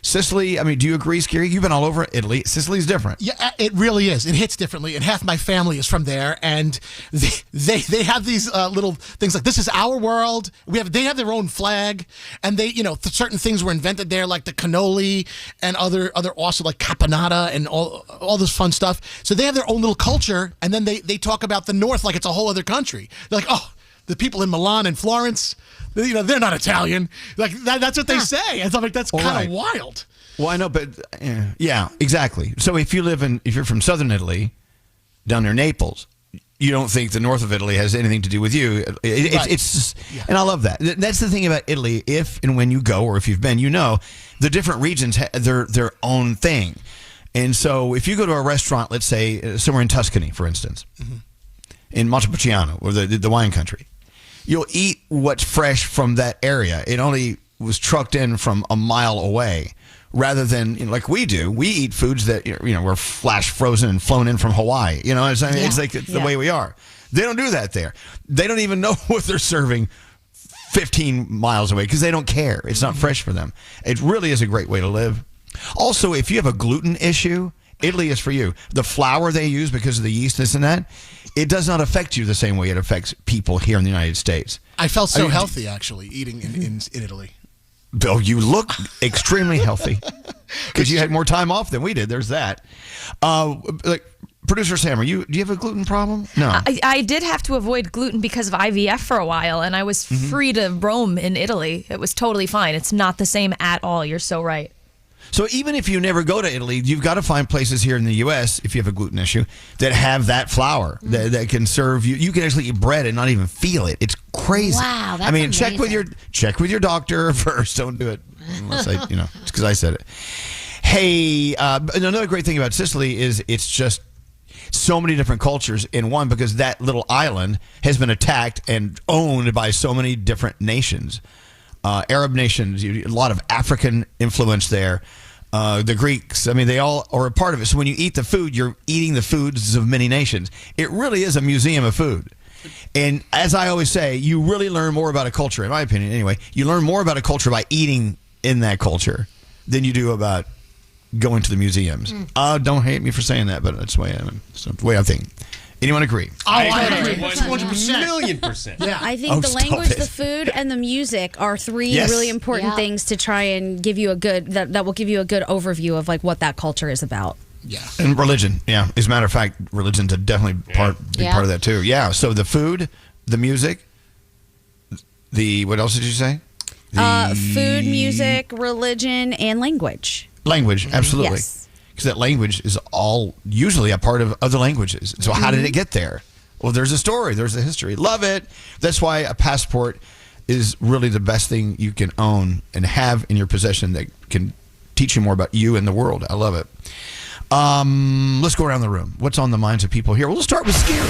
Sicily, I mean, do you agree, Skeery? You've been all over Italy. Sicily's different. Yeah, it really is. It hits differently, and half my family is from there, and they have these little things like, this is our world. They have their own flag, and certain things were invented there, like the cannoli and other also like caponata and all this fun stuff. So they have their own little culture, and then they talk about the North like it's a whole other country. They're like, oh, the people in Milan and Florence, they're not Italian. Like that's what they say. And so I'm like, that's kind of wild. Well, I know, but yeah, exactly. So if you're from southern Italy, down near Naples, you don't think the north of Italy has anything to do with you. It's and I love that. That's the thing about Italy. If and when you go, or if you've been, the different regions have their own thing. And so if you go to a restaurant, let's say somewhere in Tuscany, for instance, in Montepulciano, or the wine country, you'll eat what's fresh from that area. It only was trucked in from a mile away, rather than like we do. We eat foods that were flash frozen and flown in from Hawaii. It's like the way we are. They don't do that there. They don't even know what they're serving 15 miles away because they don't care. It's not fresh for them. It really is a great way to live. Also, if you have a gluten issue, Italy is for you. The flour they use because of the yeast, this and that, it does not affect you the same way it affects people here in the United States. I felt so healthy, actually, eating in Italy. Bill, you look extremely healthy because you had more time off than we did. There's that. Producer Sam, do you have a gluten problem? No. I did have to avoid gluten because of IVF for a while, and I was free to roam in Italy. It was totally fine. It's not the same at all. You're so right. So even if you never go to Italy, you've got to find places here in the U.S., if you have a gluten issue, that have that flour that can serve you. You can actually eat bread and not even feel it. It's crazy. Wow, that's amazing. check with your doctor first. Don't do it unless it's because I said it. Hey, another great thing about Sicily is it's just so many different cultures in one, because that little island has been attacked and owned by so many different nations. Arab nations, a lot of African influence there. The Greeks, I mean, they all are a part of it. So when you eat the food, you're eating the foods of many nations. It really is a museum of food. And as I always say, you really learn more about a culture, in my opinion anyway, you learn more about a culture by eating in that culture than you do about going to the museums. Don't hate me for saying that, but that's the way I am. It's the way I think. Anyone agree? I agree. 200%. %. Yeah. I think the language, the food, and the music are three really important things to try and give you a good that will give you a good overview of like what that culture is about. Yeah. And religion, yeah. As a matter of fact, religion's a definitely big part of that too. Yeah. So the food, the music, what else did you say? Food, music, religion, and language. Language, absolutely. Yes. Because that language is all usually a part of other languages. So how did it get there? Well, there's a story. There's a history. Love it. That's why a passport is really the best thing you can own and have in your possession that can teach you more about you and the world. I love it. Let's go around the room. What's on the minds of people here? We'll start with Skeery.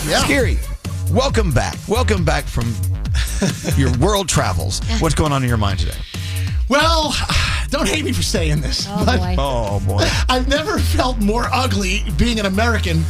Yeah. Skeery, welcome back. Welcome back from your world travels. What's going on in your mind today? Well, don't hate me for saying this. Oh, boy. I've never felt more ugly being an American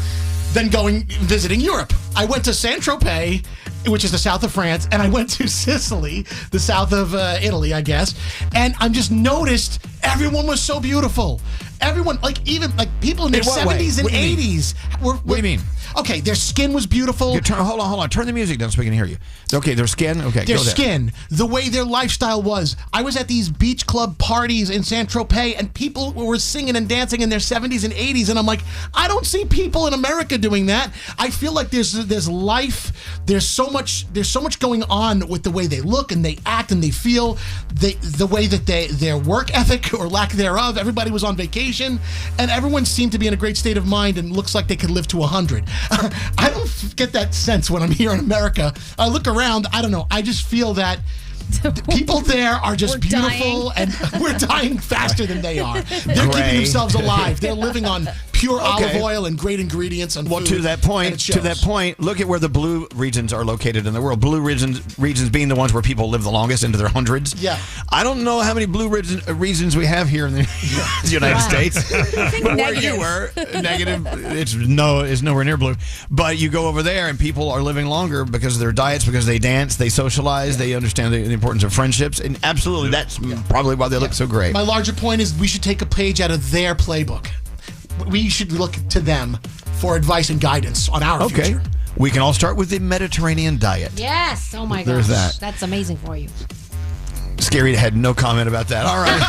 than visiting Europe. I went to Saint-Tropez, which is the south of France, and I went to Sicily, the south of Italy, I guess. And I just noticed everyone was so beautiful. Everyone, even people in their 70s and 80s. What do you mean? Okay, their skin was beautiful. Hold on. Turn the music down so we can hear you. Okay, their skin. Okay, their go there. skin, the way their lifestyle was. I was at these beach club parties in Saint-Tropez, and people were singing and dancing in their 70s and 80s, and I'm like, I don't see people in America doing that. I feel like there's life. There's so much going on with the way they look and they act and they feel. The way that their work ethic or lack thereof. Everybody was on vacation, and everyone seemed to be in a great state of mind and looks like they could live to 100. I don't get that sense when I'm here in America. I look around, I don't know, I just feel that people there are just beautiful, and we're dying faster than they are. They're keeping themselves alive. They're living on pure olive oil and great ingredients and food. To that point, look at where the blue regions are located in the world. Blue regions being the ones where people live the longest, into their hundreds. Yeah. I don't know how many blue regions we have here in the United States. But where you were, negative, it's nowhere near blue. But you go over there and people are living longer because of their diets, because they dance, they socialize, they understand the importance of friendships, and absolutely that's probably why they look so great. My larger point is we should take a page out of their playbook. We should look to them for advice and guidance on our future. We can all start with the Mediterranean diet. Yes. Oh my gosh. There's that. That's amazing for you. Skeery had no comment about that. All right.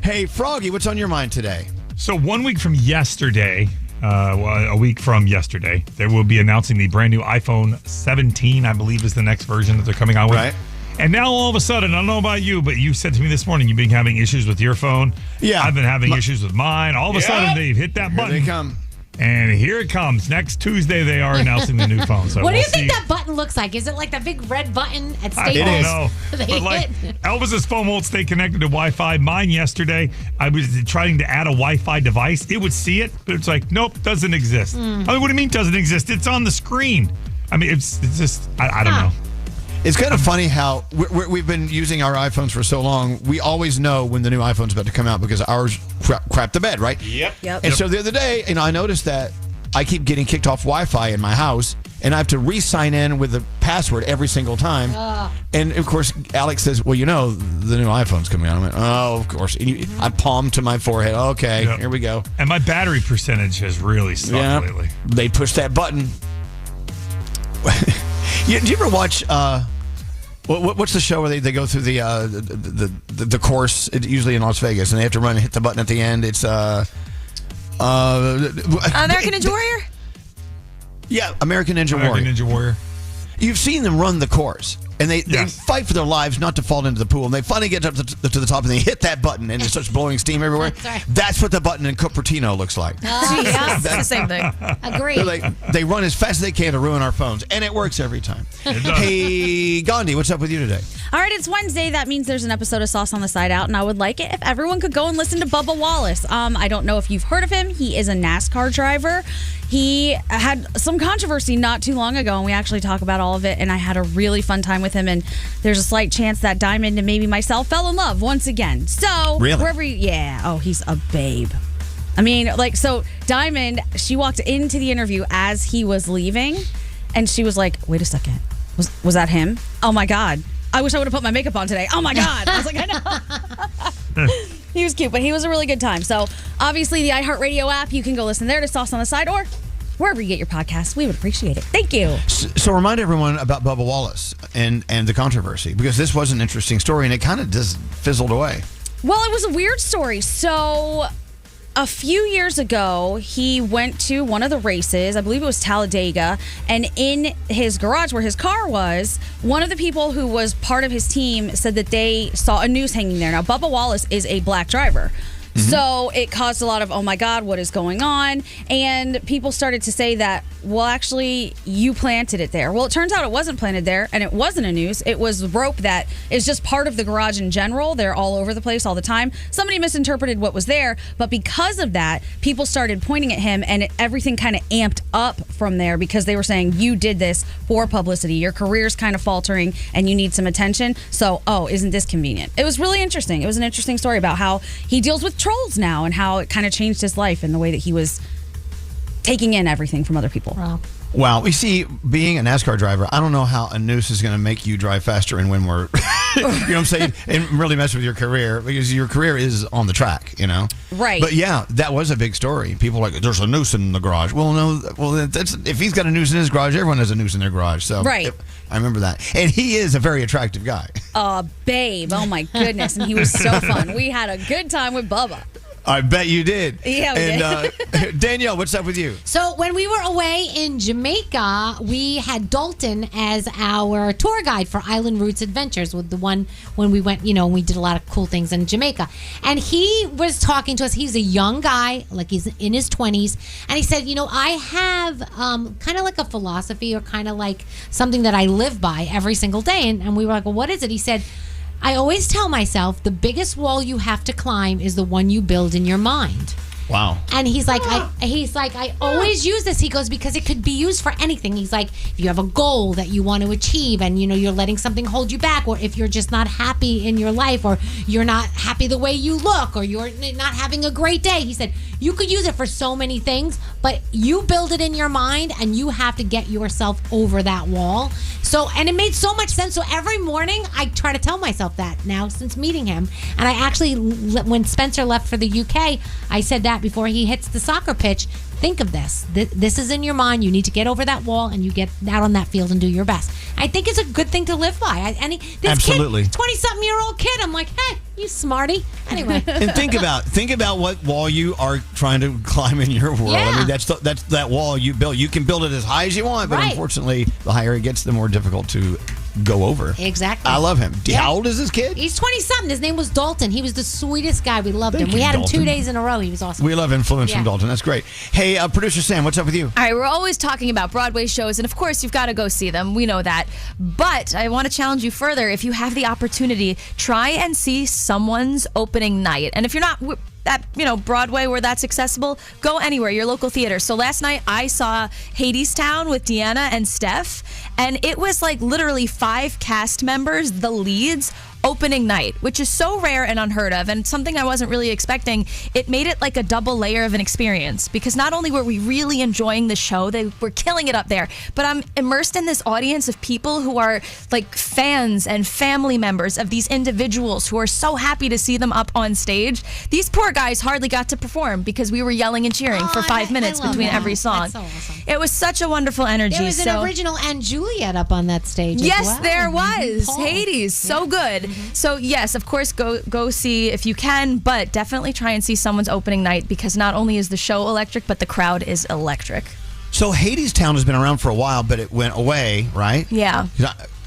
Hey, Froggy, what's on your mind today? So 1 week from yesterday, a week from yesterday, they will be announcing the brand new iPhone 17, I believe is the next version that they're coming out with. Right. And now all of a sudden, I don't know about you, but you said to me this morning you've been having issues with your phone. Yeah. I've been having issues with mine. All of a sudden, they've hit that button. Here they come. And here it comes. Next Tuesday, they are announcing the new phone. So what do you think that button looks like? Is it like that big red button at Staples? I don't know. They But hit? Elvis's phone won't stay connected to Wi-Fi. Mine yesterday, I was trying to add a Wi-Fi device. It would see it, but it's like, nope, doesn't exist. I mean, what do you mean doesn't exist? It's on the screen. I mean, it's just, I don't know. It's kind of funny how we've been using our iPhones for so long. We always know when the new iPhone's about to come out because ours crap the bed, right? Yep. And so the other day, I noticed that I keep getting kicked off Wi-Fi in my house, and I have to re-sign in with the password every single time. And of course, Alex says, "Well, the new iPhone's coming out." I went, "Oh, of course." And I palmed to my forehead. Okay, here we go. And my battery percentage has really sucked lately. They pushed that button. Do you ever watch? What's the show where they go through the course? Usually in Las Vegas, and they have to run and hit the button at the end. It's American Ninja Warrior? Yeah, American Ninja Warrior. You've seen them run the course, and they fight for their lives not to fall into the pool, and they finally get up to the top, and they hit that button, and it starts blowing steam everywhere. That's what the button in Cupertino looks like. It's the same thing. Agreed. They run as fast as they can to ruin our phones, and it works every time. Hey, Gandhi, what's up with you today? All right, it's Wednesday. That means there's an episode of Sauce on the Side out, and I would like it if everyone could go and listen to Bubba Wallace. I don't know if you've heard of him. He is a NASCAR driver. He had some controversy not too long ago, and we actually talk about all of it, and I had a really fun time with him, and there's a slight chance that Diamond and maybe myself fell in love once again. So, really? He's a babe. I mean, so Diamond, she walked into the interview as he was leaving, and she was like, wait a second. Was that him? Oh, my God. I wish I would have put my makeup on today. Oh, my God. I was like, I know. He was cute, but he was a really good time. So, obviously, the iHeartRadio app, you can go listen there to Sauce on the Side or wherever you get your podcasts. We would appreciate it. Thank you. So remind everyone about Bubba Wallace and the controversy, because this was an interesting story, and it kind of just fizzled away. Well, it was a weird story. So a few years ago, he went to one of the races. I believe it was Talladega. And in his garage where his car was, one of the people who was part of his team said that they saw a noose hanging there. Now, Bubba Wallace is a black driver. So it caused a lot of, oh my God, what is going on? And people started to say that, well, actually, you planted it there. Well, it turns out it wasn't planted there, and it wasn't a noose. It was rope that is just part of the garage in general. They're all over the place all the time. Somebody misinterpreted what was there, but because of that, people started pointing at him, and everything kind of amped up from there because they were saying, you did this for publicity. Your career's kind of faltering, and you need some attention. So, isn't this convenient? It was really interesting. It was an interesting story about how he deals with trolls now and how it kind of changed his life and the way that he was taking in everything from other people. Wow. You see, being a NASCAR driver, I don't know how a noose is going to make you drive faster and win more, you know what I'm saying, and really mess with your career, because your career is on the track, you know? Right. But yeah, that was a big story. People were like, there's a noose in the garage. Well, no, if he's got a noose in his garage, everyone has a noose in their garage. So right. I remember that. And he is a very attractive guy. Babe. Oh, my goodness. And he was so fun. We had a good time with Bubba. I bet you did. Yeah, we did. Danielle, what's up with you? So when we were away in Jamaica, we had Dalton as our tour guide for Island Roots Adventures, with the one when we went, we did a lot of cool things in Jamaica. And he was talking to us. He's a young guy, like he's in his 20s. And he said, I have kind of like a philosophy, or kind of like something that I live by every single day. And we were like, well, what is it? He said, I always tell myself the biggest wall you have to climb is the one you build in your mind. Wow. And he's like, I always use this. He goes, because it could be used for anything. He's like, if you have a goal that you want to achieve and, you're letting something hold you back, or if you're just not happy in your life, or you're not happy the way you look, or you're not having a great day. He said, you could use it for so many things, but you build it in your mind and you have to get yourself over that wall. So, and it made so much sense. So every morning I try to tell myself that now since meeting him. And I actually, when Spencer left for the UK, I said that before he hits the soccer pitch. Think of this. This is in your mind. You need to get over that wall and you get out on that field and do your best. I think it's a good thing to live by. This Absolutely. kid, 20-something-year-old kid, I'm like, hey, you smarty. Anyway. And think about what wall you are trying to climb in your world. Yeah. I mean, that's that wall you build. You can build it as high as you want, but unfortunately, the higher it gets, the more difficult to go over. Exactly. I love him. How old is this kid? He's 20-something. His name was Dalton. He was the sweetest guy. We loved him. We had him 2 days in a row. He was awesome. We love influence from Dalton. That's great. Hey, producer Sam, what's up with you? All right, we're always talking about Broadway shows, and of course, you've got to go see them. We know that. But I want to challenge you further. If you have the opportunity, try and see someone's opening night. And if you're not at Broadway where that's accessible, go anywhere, your local theater. So last night I saw Hadestown with Deanna and Steph, and it was like literally 5 cast members, the leads, opening night, which is so rare and unheard of, and something I wasn't really expecting. It made it like a double layer of an experience, because not only were we really enjoying the show, they were killing it up there, but I'm immersed in this audience of people who are like fans and family members of these individuals who are so happy to see them up on stage. These poor guys hardly got to perform because we were yelling and cheering for 5 minutes between every song. That's so awesome. It was such a wonderful energy. There was an original and Juliet up on that stage. Yes, as well. there was. Paul. Hades, so good. So yes, of course, go see if you can, but definitely try and see someone's opening night, because not only is the show electric, but the crowd is electric. So Hadestown has been around for a while, but it went away, right? Yeah.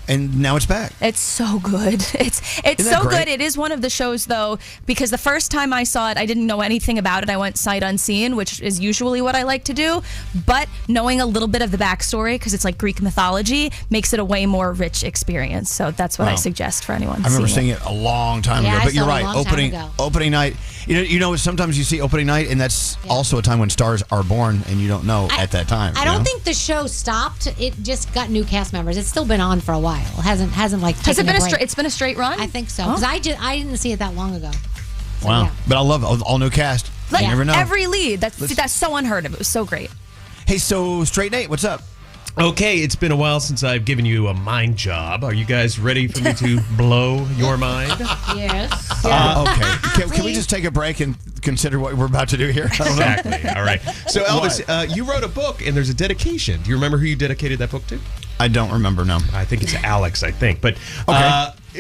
and now it's back. It's so good. It's so good. It is one of the shows, though, because the first time I saw it, I didn't know anything about it. I went sight unseen, which is usually what I like to do. But knowing a little bit of the backstory, because it's like Greek mythology, makes it a way more rich experience. So that's what I suggest for anyone. I remember seeing it a long time ago. But you're right. Opening night. You know, sometimes you see opening night, and that's also a time when stars are born, and you don't know at that time. I don't think the show stopped. It just got new cast members. It's still been on for a while. It hasn't like has it taken been a break. It's been a straight run? I think so. Because I didn't see it that long ago. So, wow. But I love all new cast. Like, you never know. Every lead. That's so unheard of. It was so great. Hey, so Straight Nate, what's up? Okay, it's been a while since I've given you a mind job. Are you guys ready for me to blow your mind? Yes. Okay. Can we just take a break and consider what we're about to do here? Exactly. All right. So, Elvis, you wrote a book, and there's a dedication. Do you remember who you dedicated that book to? I don't remember, no. I think it's Alex, I think. But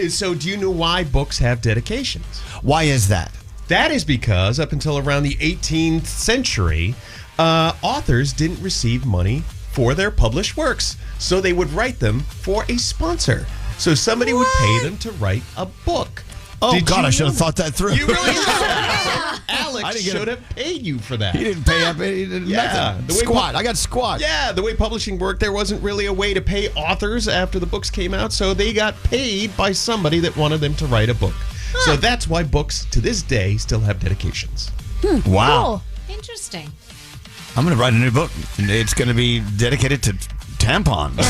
so do you know why books have dedications? Why is that? That is because up until around the 18th century, authors didn't receive money for their published works. So they would write them for a sponsor. So somebody would pay them to write a book. Oh, God, I should have thought that through. You really should. Alex should have paid you for that. He didn't pay up. He didn't nothing. Squat. I got squat. Yeah, the way publishing worked, there wasn't really a way to pay authors after the books came out, so they got paid by somebody that wanted them to write a book. So that's why books, to this day, still have dedications. Wow. Cool. Interesting. I'm going to write a new book. It's going to be dedicated to tampons.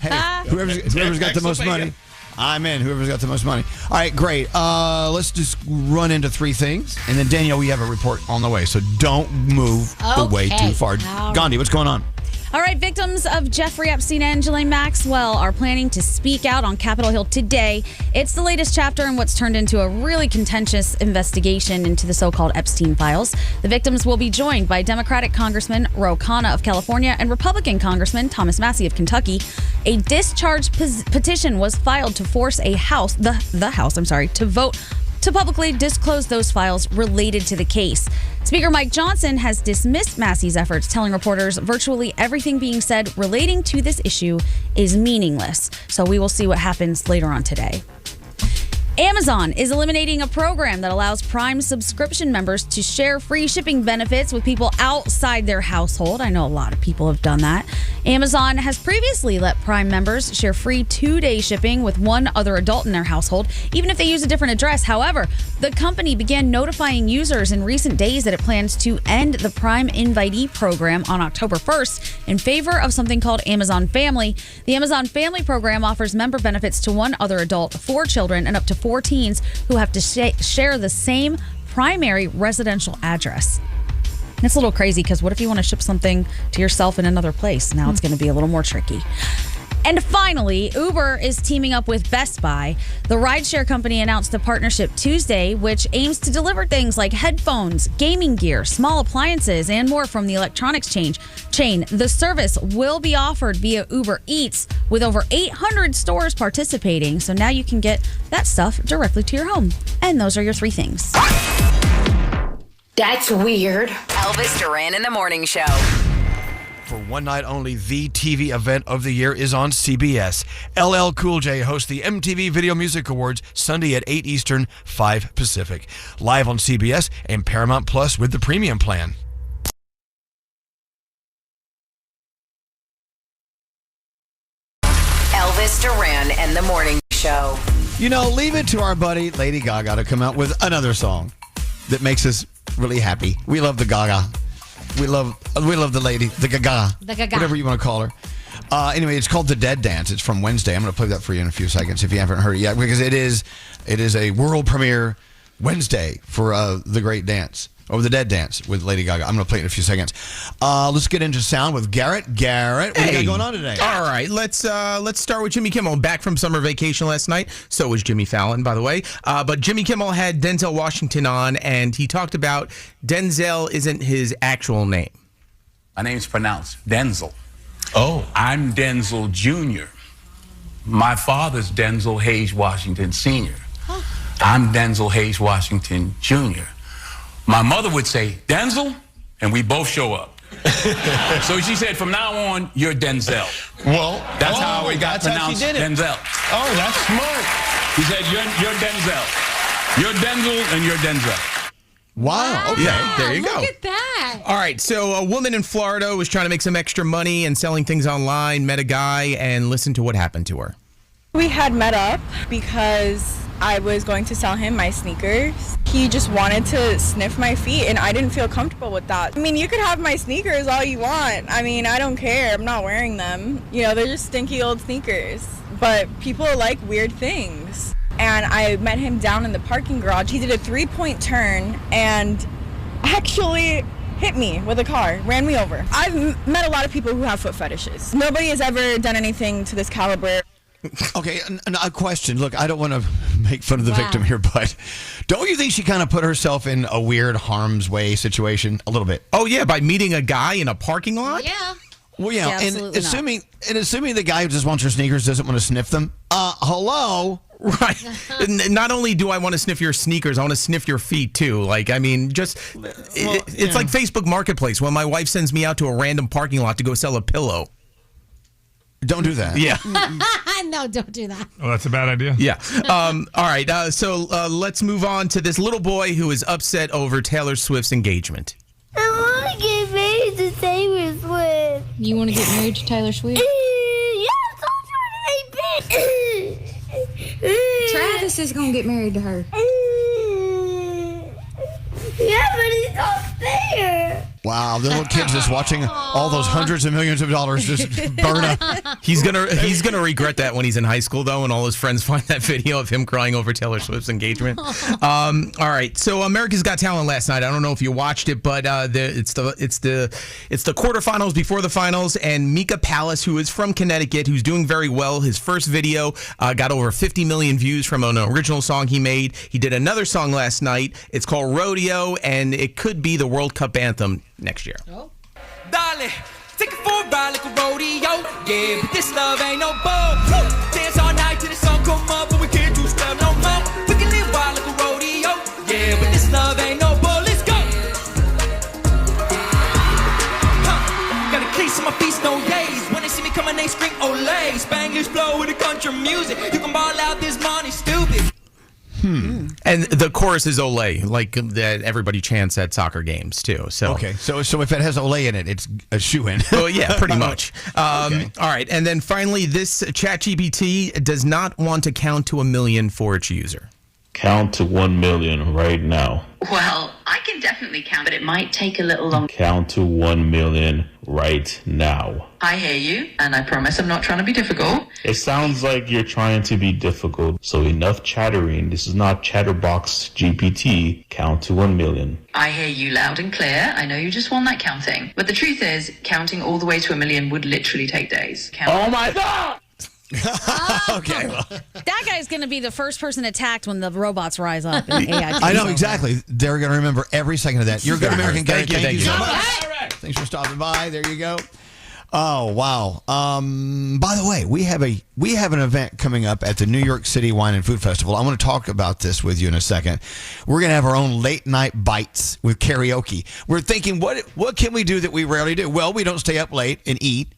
Hey, whoever's got the most money. I'm in. Whoever's got the most money. All right, great. Let's just run into three things. And then, Danielle, we have a report on the way. So don't move away too far. Gandhi, what's going on? All right, victims of Jeffrey Epstein and Ghislaine Maxwell are planning to speak out on Capitol Hill today. It's the latest chapter in what's turned into a really contentious investigation into the so-called Epstein files. The victims will be joined by Democratic Congressman Ro Khanna of California and Republican Congressman Thomas Massie of Kentucky. A discharge petition was filed to force the House to vote to publicly disclose those files related to the case. Speaker Mike Johnson has dismissed Massie's efforts, telling reporters virtually everything being said relating to this issue is meaningless. So we will see what happens later on today. Amazon is eliminating a program that allows Prime subscription members to share free shipping benefits with people outside their household. I know a lot of people have done that. Amazon has previously let Prime members share free 2-day shipping with one other adult in their household, even if they use a different address. However, the company began notifying users in recent days that it plans to end the Prime invitee program on October 1st in favor of something called Amazon Family. The Amazon Family program offers member benefits to one other adult, 4 children, and up to 4 teens who have to share the same primary residential address. And it's a little crazy because what if you want to ship something to yourself in another place? Now it's going to be a little more tricky. And finally, Uber is teaming up with Best Buy. The rideshare company announced a partnership Tuesday, which aims to deliver things like headphones, gaming gear, small appliances, and more from the electronics chain. The service will be offered via Uber Eats with over 800 stores participating. So now you can get that stuff directly to your home. And those are your 3 things. That's weird. Elvis Duran in the Morning Show. For one night only, the TV event of the year is on CBS. LL Cool J hosts the MTV Video Music Awards Sunday at 8 Eastern, 5 Pacific. Live on CBS and Paramount Plus with the premium plan. Elvis Duran and the Morning Show. You know, leave it to our buddy Lady Gaga to come out with another song that makes us really happy. We love the Gaga. We love the lady, the Gaga. The Gaga. Whatever you want to call her. Anyway, it's called The Dead Dance. It's from Wednesday. I'm going to play that for you in a few seconds if you haven't heard it yet, because it is a world premiere Wednesday for The Great Dance. Or The Dead Dance with Lady Gaga. I'm going to play it in a few seconds. Let's get into sound with Garrett. Garrett, what do you got going on today? All right, let's start with Jimmy Kimmel. Back from summer vacation last night. So was Jimmy Fallon, by the way. But Jimmy Kimmel had Denzel Washington on, and he talked about Denzel isn't his actual name. My name's pronounced Denzel. Oh. I'm Denzel Jr. My father's Denzel Hayes Washington Sr. Huh. I'm Denzel Hayes Washington Jr. My mother would say, Denzel, and we both show up. So she said, from now on, you're Denzel. Well, that's how it got that's how she pronounced did it. Denzel. Oh, that's smart. He said, you're Denzel. You're Denzel and you're Denzel. Wow. Okay. Yeah, there you go. Look at that. All right, so a woman in Florida was trying to make some extra money and selling things online, met a guy, and listen to what happened to her. We had met up because I was going to sell him my sneakers. He just wanted to sniff my feet, and I didn't feel comfortable with that. I mean, you could have my sneakers all you want. I mean, I don't care. I'm not wearing them. You know, they're just stinky old sneakers. But people like weird things. And I met him down in the parking garage. He did a 3-point turn and actually hit me with a car, ran me over. I've met a lot of people who have foot fetishes. Nobody has ever done anything to this caliber. Okay, a question. Look, I don't want to make fun of the victim here, but don't you think she kind of put herself in a weird harm's way situation a little bit? Oh, yeah, by meeting a guy in a parking lot? Yeah. Well, yeah, and assuming the guy who just wants her sneakers doesn't want to sniff them. Hello? Right. Not only do I want to sniff your sneakers, I want to sniff your feet too. Like, I mean, just it's like Facebook Marketplace when my wife sends me out to a random parking lot to go sell a pillow. Don't do that. Yeah. No, don't do that. Oh, that's a bad idea. Yeah. All right. So let's move on to this little boy who is upset over Taylor Swift's engagement. I want to get married to Taylor Swift. You want to get married to Taylor Swift? Yes, I'm trying to Travis is going to get married to her. Yeah, but he's not fair. Wow, the little kid's just watching all those hundreds of millions of dollars just burn up. He's gonna regret that when he's in high school though, and all his friends find that video of him crying over Taylor Swift's engagement. All right, so America's Got Talent last night. I don't know if you watched it, but it's the quarterfinals before the finals, and Mika Palace, who is from Connecticut, who's doing very well. His first video got over 50 million views from an original song he made. He did another song last night. It's called Rodeo, and it could be the World Cup anthem next year. Dale, take it for a ride like a rodeo. Yeah, but this love ain't no bull. Dance all night till the sun come up, but we can't do stuff no more. We can live wild like a rodeo. Yeah, but this love ain't no bull. Let's go. Got a cleats on my feet, no yays. When they see me coming, they scream Olay. Spanglish blow with the country music. You can ball out this money, stupid. And the chorus is Olay, like that everybody chants at soccer games too. So okay, so if it has Olay in it, it's a shoo-in. Well, yeah, pretty much. Okay. All right, and then finally, this ChatGPT does not want to count to 1 million for its user. Count to 1 million right now. Well, I can definitely count, but it might take a little longer. Count to 1 million right now. I hear you, and I promise I'm not trying to be difficult. It sounds like you're trying to be difficult, so enough chattering. This is not Chatterbox GPT. Count to 1 million. I hear you loud and clear. I know you just want that counting. But the truth is, counting all the way to 1 million would literally take days. Oh my God! Okay. Well. That guy's going to be the first person attacked when the robots rise up. And AI I know exactly. They're going to remember every second of that. You're a good American, Gary. Thank you so much. Thanks for stopping by. There you go. Oh wow. By the way, we have an event coming up at the New York City Wine and Food Festival. I want to talk about this with you in a second. We're going to have our own late night bites with karaoke. We're thinking, what can we do that we rarely do? Well, we don't stay up late and eat.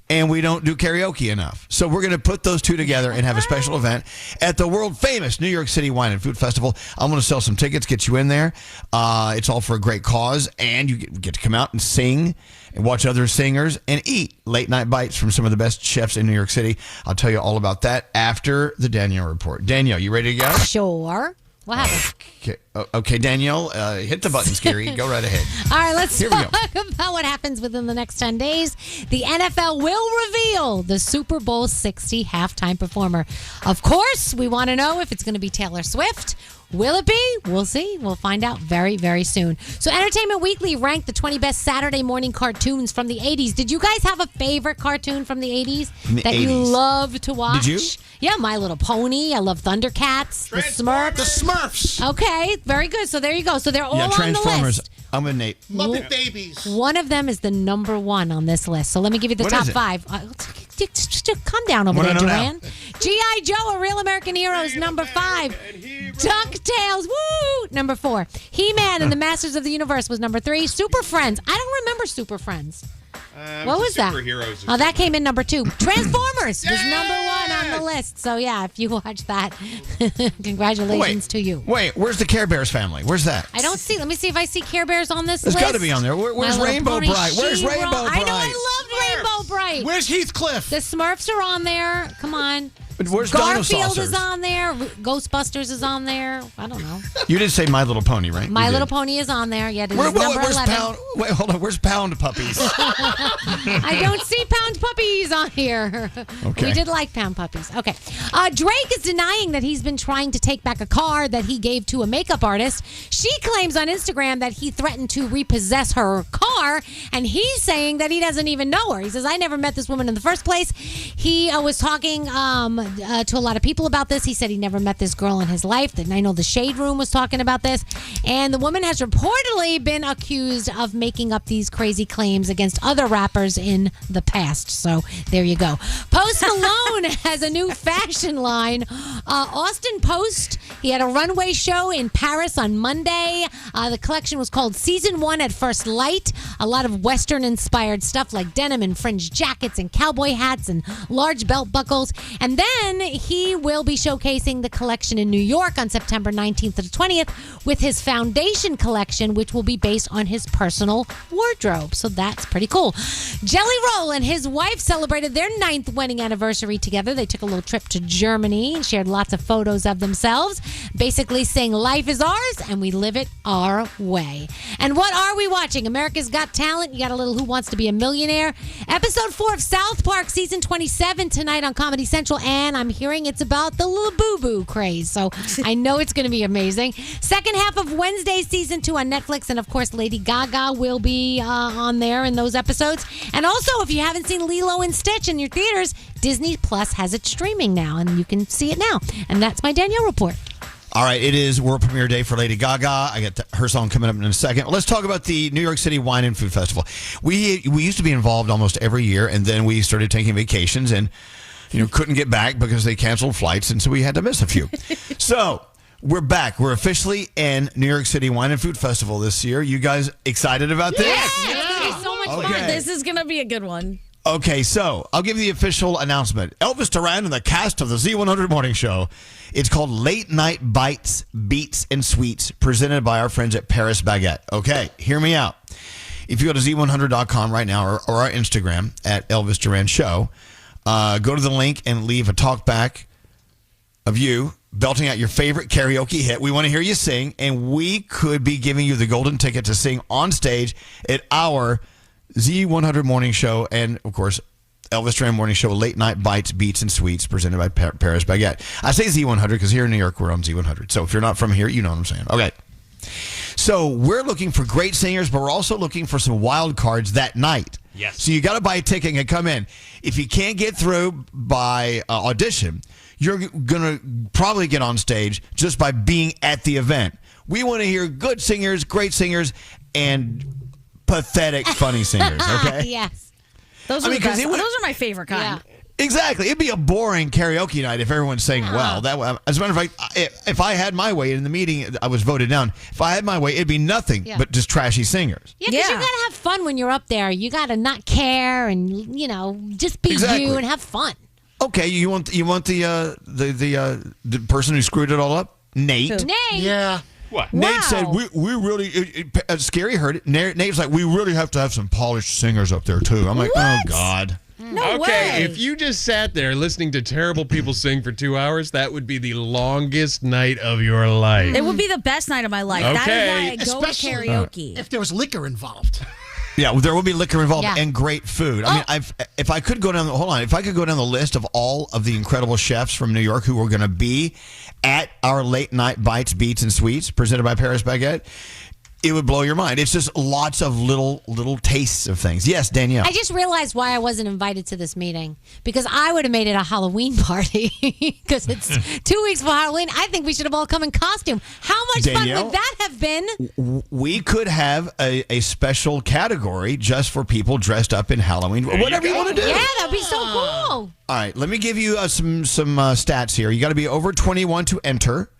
And we don't do karaoke enough. So we're going to put those two together and have a special event at the world famous New York City Wine and Food Festival. I'm going to sell some tickets, get you in there. It's all for a great cause. And you get to come out and sing and watch other singers and eat late night bites from some of the best chefs in New York City. I'll tell you all about that after the Danielle Report. Danielle, you ready to go? Sure. What happened? Okay, Danielle, hit the button, Skeery. Go right ahead. All right, let's talk about what happens within the next 10 days. The NFL will reveal the Super Bowl 60 halftime performer. Of course, we want to know if it's going to be Taylor Swift. Will it be? We'll see. We'll find out very, very soon. So Entertainment Weekly ranked the 20 best Saturday morning cartoons from the 80s. Did you guys have a favorite cartoon from the 80s that you loved to watch? Did you? Yeah, My Little Pony. I love Thundercats. The Smurfs. The Smurfs. Okay, very good. So there you go. So they're all on the Transformers. list. I'm with Nate. Muppet Babies. One of them is the number one on this list. So let me give you the What top is it? 5. Calm down over Wanna there, know Duran. G.I. Joe, A Real American Hero is number 5. DuckTales, woo! Number 4. He-Man and the Masters of the Universe was number 3. Super Friends. I don't remember Super Friends. What was that? Superheroes. Oh, that came in number 2. Transformers was number 1 on the list. So, yeah, if you watch that, congratulations to you. Wait, where's the Care Bears family? Where's that? I don't see. Let me see if I see Care Bears on this It's list. got to be on there. Where's My Little Rainbow Pony, Bright? Where's She-Ra. Rainbow Bright? I know, I loved Rainbow Bright. Where's Heathcliff? The Smurfs are on there. Come on. But where's Garfield Dino is on there. Ghostbusters is on there. I don't know. You did say My Little Pony, right? My You Little did. Pony is on there. Yeah, it is Where's number 11. Pound? Wait, hold on. Where's Pound Puppies? I don't see Pound Puppies on here. Okay. We did like Pound Puppies. Okay. Drake is denying that he's been trying to take back a car that he gave to a makeup artist. She claims on Instagram that he threatened to repossess her car, and he's saying that he doesn't even know her. He says, I never met this woman in the first place. He was talking to a lot of people about this. He said he never met this girl in his life. I know the Shade Room was talking about this. And the woman has reportedly been accused of making up these crazy claims against other rappers in the past. So there you go. Post Malone has a new fashion line. Austin Post, he had a runway show in Paris on Monday. The collection was called Season 1 at First Light. A lot of Western-inspired stuff like denim and fringe jackets and cowboy hats and large belt buckles. And then he will be showcasing the collection in New York on September 19th to the 20th with his foundation collection, which will be based on his personal wardrobe. So that's pretty cool. Jelly Roll and his wife celebrated their 9th wedding anniversary together. They took a little trip to Germany and shared lots of photos of themselves, basically saying life is ours and we live it our way. And what are we watching? America's Got Talent. You got a little Who Wants to Be a Millionaire. Episode 4 of South Park, season 27 tonight on Comedy Central, and I'm hearing it's about the little boo-boo craze. So I know it's going to be amazing. Second half of Wednesday, season 2 on Netflix, and of course Lady Gaga will be on there in those episodes. And also, if you haven't seen Lilo and Stitch in your theaters, Disney Plus has it streaming now, and you can see it now. And that's my Danielle report. All right, it is world premiere day for Lady Gaga. I got her song coming up in a second. Let's talk about the New York City Wine and Food Festival. We used to be involved almost every year, and then we started taking vacations and couldn't get back because they canceled flights, and so we had to miss a few. So we're back. We're officially in New York City Wine and Food Festival this year. You guys excited about this? It's going to be so much fun. This is going to be a good one. Okay, so I'll give you the official announcement. Elvis Duran and the cast of the Z100 Morning Show. It's called Late Night Bites, Beats, and Sweets, presented by our friends at Paris Baguette. Okay, hear me out. If you go to Z100.com right now or our Instagram at Elvis Duran Show, go to the link and leave a talk back of you belting out your favorite karaoke hit. We want to hear you sing, and we could be giving you the golden ticket to sing on stage at our Z100 Morning Show and, of course, Elvis Duran Morning Show, Late Night Bites, Beats, and Sweets, presented by Paris Baguette. I say Z100 because here in New York, we're on Z100. So if you're not from here, you know what I'm saying. Okay. So we're looking for great singers, but we're also looking for some wild cards that night. Yes. So you got to buy a ticket and come in. If you can't get through by audition, you're going to probably get on stage just by being at the event. We want to hear good singers, great singers, and pathetic, funny singers, okay? Yes. Those are the best. Those are my favorite kind. Yeah. Exactly. It'd be a boring karaoke night if everyone sang well. As a matter of fact, if I had my way in the meeting, I was voted down. If I had my way, it'd be nothing but just trashy singers. Yeah, because you got to have fun when you're up there. You got to not care and, just be you and have fun. Okay, you want the person who screwed it all up? Nate. Who? Nate. Yeah. What? Nate said, we really, Skeery heard it. Nate's like, we really have to have some polished singers up there, too. I'm like, oh, God. No okay, way. if you just sat there listening to terrible people sing for 2 hours, that would be the longest night of your life. It would be the best night of my life. Okay. That is why I go to Especially karaoke. if there was liquor involved. Yeah, well, there will be liquor involved Yeah. and great food. I mean, if I could go down the list of all of the incredible chefs from New York who are going to be at our Late Night Bites, Beats, and Sweets presented by Paris Baguette, it would blow your mind. It's just lots of little tastes of things. Yes, Danielle. I just realized why I wasn't invited to this meeting, because I would have made it a Halloween party because it's 2 weeks before Halloween. I think we should have all come in costume. How much Danielle, fun would that have been? We could have a special category just for people dressed up in Halloween. Whatever you want to do. Yeah, that'd be so cool. All right, let me give you some stats here. You got to be over 21 to enter.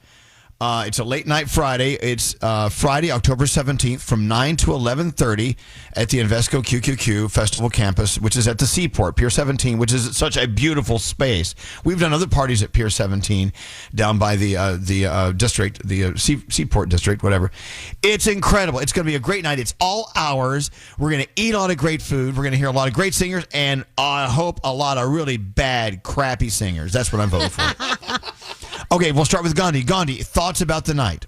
It's a late night Friday. It's Friday, October 17th from 9 to 11:30 at the Invesco QQQ Festival Campus, which is at the Seaport, Pier 17, which is such a beautiful space. We've done other parties at Pier 17 down by the district, the Seaport district, whatever. It's incredible. It's going to be a great night. It's all hours. We're going to eat a lot of great food. We're going to hear a lot of great singers, and I hope a lot of really bad, crappy singers. That's what I'm voting for. Okay, we'll start with Gandhi. Gandhi, thoughts about the night?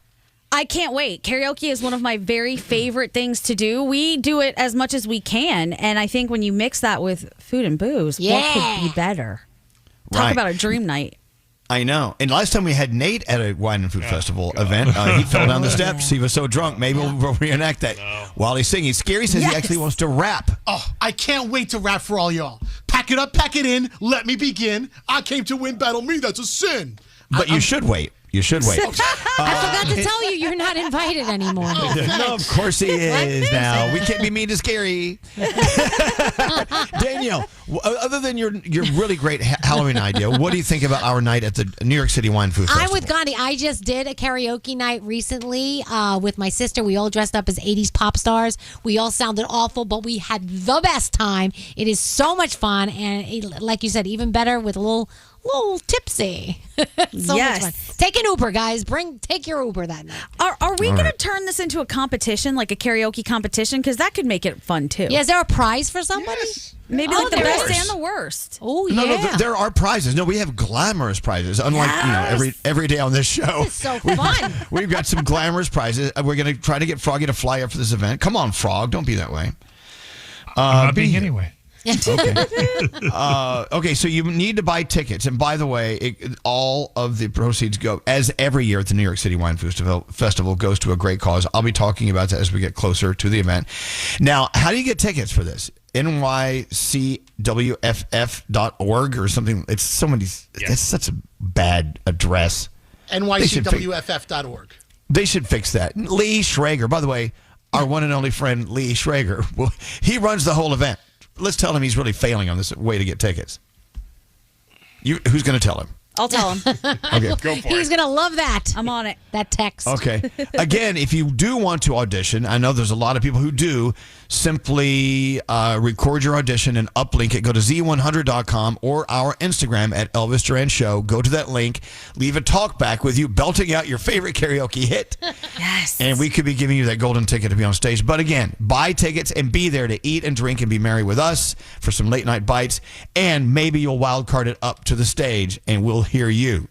I can't wait. Karaoke is one of my very favorite things to do. We do it as much as we can, and I think when you mix that with food and booze, what could be better? Talk about a dream night. I know. And last time we had Nate at a wine and food festival event, he fell down the steps. He was so drunk. Maybe we'll reenact that while he's singing. Skeery says he actually wants to rap. Oh, I can't wait to rap for all y'all. Pack it up, pack it in. Let me begin. I came to win, battle me. That's a sin. But you should wait. You should wait. I forgot to tell you, you're not invited anymore. No, of course he is now. We can't be mean to Skeery. Danielle, other than your really great Halloween idea, what do you think about our night at the New York City Wine Food Festival? I'm with Gandhi. I just did a karaoke night recently with my sister. We all dressed up as 80s pop stars. We all sounded awful, but we had the best time. It is so much fun, and like you said, even better with a little tipsy. So much fun. Take an Uber, guys. Take your Uber that night. Are we going to turn this into a competition, like a karaoke competition? Because that could make it fun too. Yeah, is there a prize for somebody? Yes. Maybe like the best and the worst. Oh yeah. No, there are prizes. No, we have glamorous prizes. Unlike every day on this show. It's so fun. We've got some glamorous prizes. We're going to try to get Froggy to fly up for this event. Come on, Frog. Don't be that way. I'm not being anyway. Okay, so you need to buy tickets. And by the way, all of the proceeds go, as every year at the New York City Wine Festival, goes to a great cause. I'll be talking about that as we get closer to the event. Now, how do you get tickets for this? NYCWFF.org or something. It's somebody's. It's such a bad address. NYCWFF.org. They should fix that. Lee Schrager, by the way, our one and only friend Lee Schrager, he runs the whole event. Let's tell him he's really failing on this way to get tickets. Who's going to tell him? I'll tell him. Okay, go for it. He's going to love that. I'm on it. That text. Okay. Again, if you do want to audition, I know there's a lot of people who do, simply record your audition and uplink it. Go to z100.com or our Instagram at Elvis Duran Show. Go to that link. Leave a talk back with you belting out your favorite karaoke hit. Yes. And we could be giving you that golden ticket to be on stage. But again, buy tickets and be there to eat and drink and be merry with us for some late night bites. And maybe you'll wild card it up to the stage and we'll hear you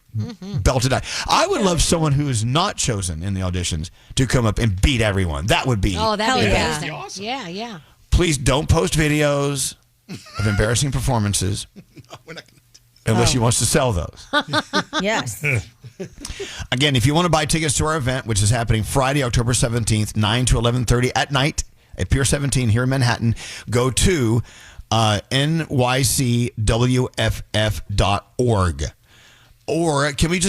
belt it out. I would love someone who is not chosen in the auditions to come up and beat everyone. That would be that'd be amazing. awesome. Yeah. Please don't post videos of embarrassing performances unless you want to sell those. Yes. Again, if you want to buy tickets to our event, which is happening Friday, October 17th, 9 to 11:30 at night at Pier 17 here in Manhattan, go to nycwff.org. Or can we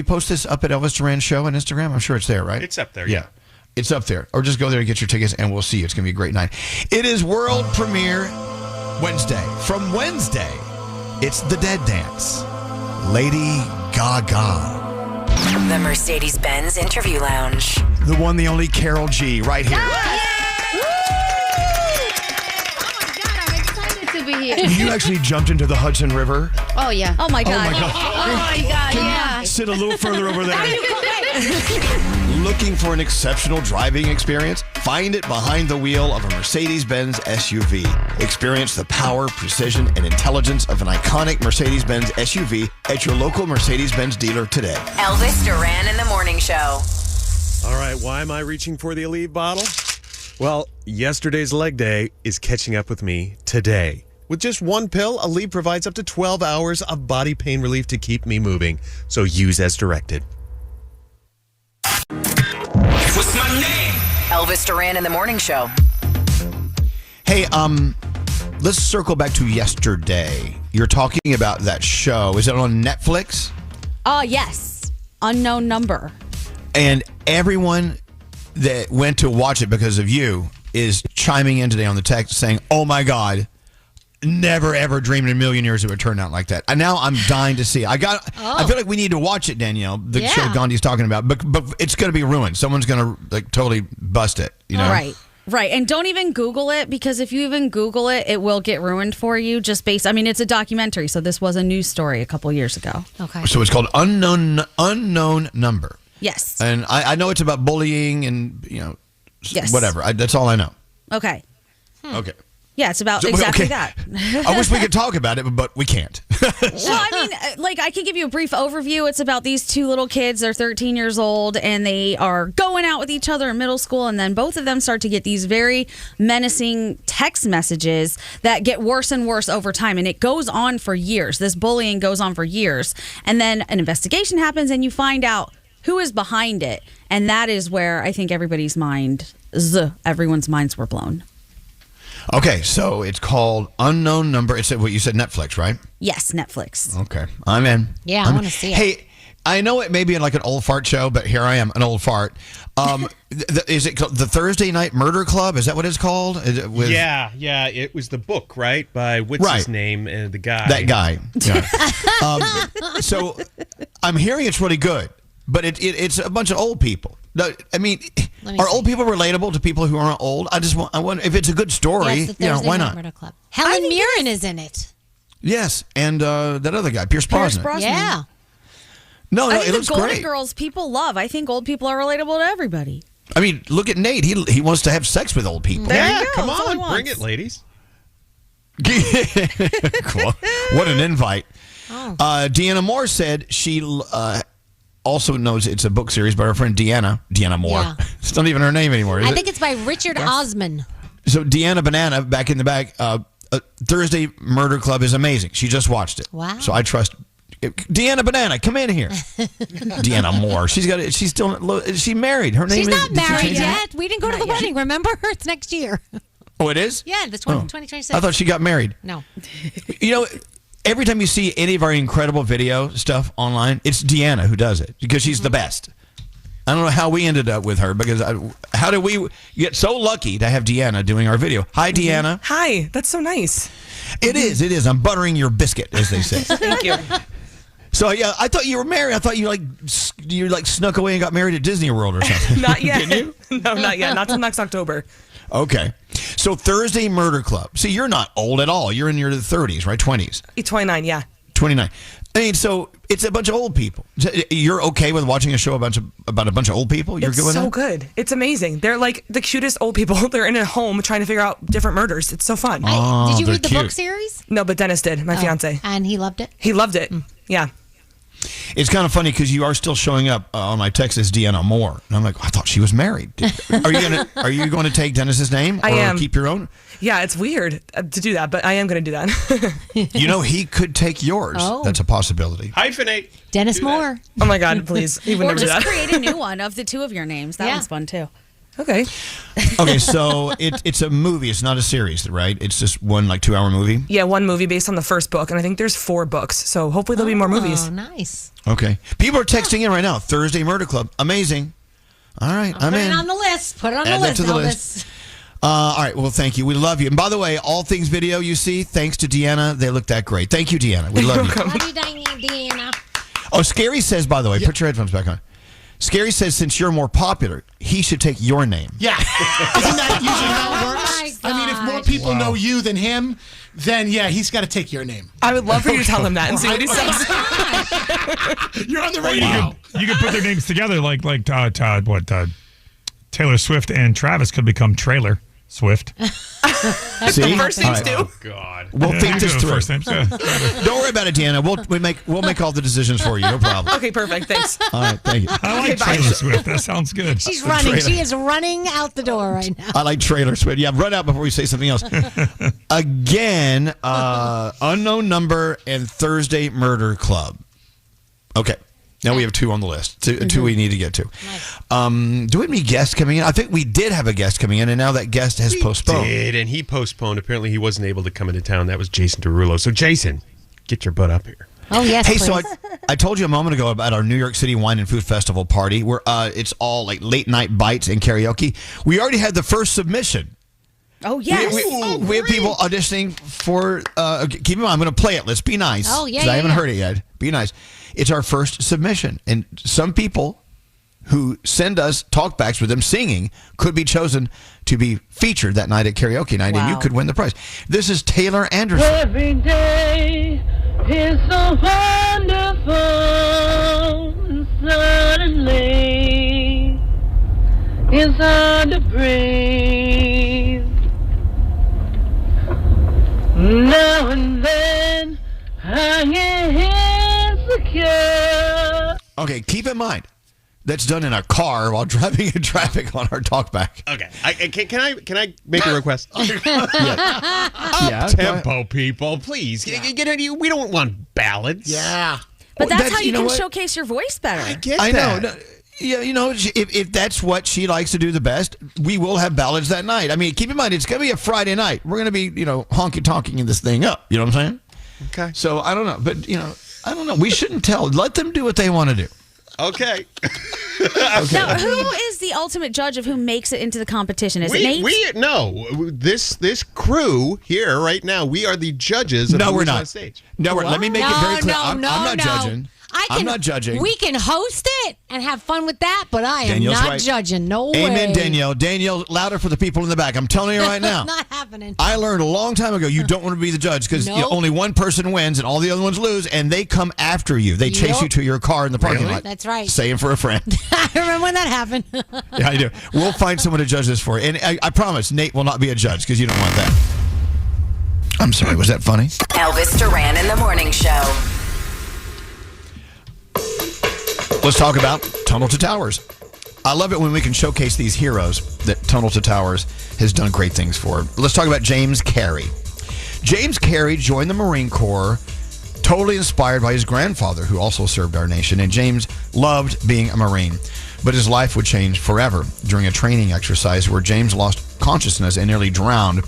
post this up at Elvis Duran Show on Instagram? I'm sure it's there, right? It's up there. Yeah. It's up there. Or just go there and get your tickets and we'll see you. It's going to be a great night. It is world premiere Wednesday. From Wednesday, it's The Dead Dance. Lady Gaga. The Mercedes-Benz Interview Lounge. The one, the only Carol G right here. You actually jumped into the Hudson River. Oh, yeah. Oh, my God. Oh, my God, Can yeah. you sit a little further over there? Looking for an exceptional driving experience? Find it behind the wheel of a Mercedes-Benz SUV. Experience the power, precision, and intelligence of an iconic Mercedes-Benz SUV at your local Mercedes-Benz dealer today. Elvis Duran in the Morning Show. All right, why am I reaching for the Aleve bottle? Well, yesterday's leg day is catching up with me today. With just one pill, Aleve provides up to 12 hours of body pain relief to keep me moving. So use as directed. What's my name? Elvis Duran in the Morning Show. Hey, let's circle back to yesterday. You're talking about that show. Is it on Netflix? Oh, yes. Unknown Number. And everyone that went to watch it because of you is chiming in today on the text saying, oh my God, never ever dreamed in a million years it would turn out like that. And now I'm dying to see. I feel like we need to watch it, Danielle. The show Gandhi's talking about, but it's going to be ruined. Someone's going to like totally bust it. You know, Right. And don't even Google it, because if you even Google it, it will get ruined for you just based. I mean, it's a documentary, so this was a news story a couple years ago. Okay. So it's called Unknown Number. Yes. And I know it's about bullying and whatever. That's all I know. Okay. Okay. Yeah, it's about exactly that. I wish we could talk about it, but we can't. Well, I mean, like, I can give you a brief overview. It's about these two little kids. They're 13 years old, and they are going out with each other in middle school, and then both of them start to get these very menacing text messages that get worse and worse over time, and it goes on for years. This bullying goes on for years, and then an investigation happens, and you find out who is behind it, and that is where I think everyone's minds were blown. Okay, so it's called Unknown Number. It's what you said, Netflix, right? Yes, Netflix. Okay, I'm in. Yeah, I want to see it. Hey, I know it may be like an old fart show, but here I am, an old fart. Is it called the Thursday Night Murder Club? Is that what it's called? Yeah. It was the book, right? By what's his name? The guy. That guy. Yeah. So I'm hearing it's really good, but it's a bunch of old people. I mean, are old people relatable to people who aren't old? I wonder if it's a good story. Why not? Murder Club. Helen Mirren is in it. Yes, and that other guy, Pierce Brosnan. Yeah. No, I think it looks the Golden great. Girls people love. I think old people are relatable to everybody. I mean, look at Nate. He wants to have sex with old people. There you go. Come That's all he on, wants. bring it, ladies. Cool. What an invite. Deanna Moore said she also knows it's a book series by her friend Deanna Moore. Yeah. It's not even her name anymore, is I it? think it's by Richard Osman. So Deanna Banana, back in the back, Thursday Murder Club is amazing. She just watched it. Wow. So I trust Deanna Banana. Come in here. Deanna Moore. She's married. Her name She's is. not did she married change her name? yet. We didn't go to the wedding. Remember? It's next year. Oh, it is? Yeah, the 2026. I thought she got married. No. You know, every time you see any of our incredible video stuff online, it's Deanna who does it because she's the best. I don't know how we ended up with her because how did we get so lucky to have Deanna doing our video? Hi, Deanna. Hi, that's so nice. It is. I'm buttering your biscuit, as they say. Thank you. So yeah, I thought you were married. I thought you snuck away and got married at Disney World or something. Not yet. Didn't you? No, not yet. Not till next October. Okay. So Thursday Murder Club. See, you're not old at all. You're in your 30s, right? 20s. 29, yeah. 29. I mean, so it's a bunch of old people. You're okay with watching a show about a bunch of old people? You're It's good with so that? good. It's amazing. They're like the cutest old people. They're in a home trying to figure out different murders. It's so fun. Did you read the book series? No, but Dennis did, my fiance. And he loved it? He loved it. Yeah. It's kind of funny because you are still showing up on my text as Deanna Moore, and I'm like, I thought she was married. Are you going to take Dennis's name or I am. keep your own? Yeah, it's weird to do that, but I am going to do that. You know, he could take yours. Oh. That's a possibility. Hyphenate. Dennis Moore. Oh my God, please. He would Or never do just that. create a new one of the two of your names. That one's fun too. Okay. Okay, so it's a movie. It's not a series, right? It's just one 2-hour movie. Yeah, one movie based on the first book, and I think there's 4 books, so hopefully there'll be more movies. Oh, nice. Okay. People are texting in right now. Thursday Murder Club. Amazing. All right, I'm Put in. it on the list. Put it on Add the that list, to the Elvis. list. All right. Well, thank you. We love you. And by the way, all things video you see, thanks to Deanna, they look that great. Thank you, Deanna. We love you. Love you, Diana. Oh, Skeery says, by the way, put your headphones back on. Skeery says, since you're more popular, he should take your name. Yeah. Isn't that usually how it works? I mean, if more people know you than him, then yeah, he's got to take your name. I would love for you to tell him that and see what he says. You're on the Well, radio. you could put their names together like Taylor Swift and Travis could become Trailer Swift. See? First All names right. too. Oh, God. We'll Yeah, think you this do through. first names, yeah. Don't worry about it, Deanna. We'll make all the decisions for you. No problem. Okay, perfect. Thanks. All right, thank you. I like bye. Taylor Swift. That sounds good. She's running. trailer. She is running out the door right now. I like Trailer Swift. Yeah, run out before we say something else. Again, Unknown Number and Thursday Murder Club. Okay. Now we have 2 on the list. Two we need to get to. Do we have any guests coming in? I think we did have a guest coming in, and now that guest has postponed. Did, and he postponed. Apparently, he wasn't able to come into town. That was Jason Derulo. So, Jason, get your butt up here. Oh, yes, Hey, please. so I told you a moment ago about our New York City Wine and Food Festival party where it's all like late night bites and karaoke. We already had the first submission. Oh, yes. We have people auditioning for. Keep in mind, I'm going to play it. Let's be nice. Oh, yeah, 'cause I haven't yeah. heard it yet. Be nice. It's our first submission, and some people who send us talkbacks with them singing could be chosen to be featured that night at karaoke night, and you could win the prize. This is Taylor Anderson. Every day is so wonderful, and suddenly it's hard to breathe. Now and then I get insecure. Okay, keep in mind, that's done in a car while driving in traffic on our talkback. Okay, can I make a request? Yeah, Tempo, people, please. We don't want ballads. Yeah. But Well, that's how you know can what? showcase your voice better. I know. No, yeah, if that's what she likes to do the best, we will have ballads that night. I mean, keep in mind, it's going to be a Friday night. We're going to be, honky-tonking this thing up. You know what I'm saying? Okay. So, I don't know. But, I don't know. We shouldn't tell. Let them do what they want to do. Okay. Now, who is the ultimate judge of who makes it into the competition? Is it Nate? No. This crew here right now, we are the judges of No, who's we're on not. stage. No, let me make it very clear. No, I'm not judging. I'm not judging. We can host it and have fun with that, but I am Danielle's not right. judging. No way. Amen, Danielle. Danielle, louder for the people in the back. I'm telling you right now. Not happening. I learned a long time ago you don't want to be the judge because Nope. only one person wins and all the other ones lose, and they come after you. They chase Yep. you to your car in the parking lot. That's right. Saying for a friend. I remember when that happened. Yeah, I do. We'll find someone to judge this for. And I promise, Nate will not be a judge because you don't want that. I'm sorry, was that funny? Elvis Duran in the Morning Show. Let's talk about Tunnel to Towers. I love it when we can showcase these heroes that Tunnel to Towers has done great things for. Let's talk about James Carey. James Carey joined the Marine Corps totally inspired by his grandfather, who also served our nation. And James loved being a Marine, but his life would change forever during a training exercise where James lost consciousness and nearly drowned.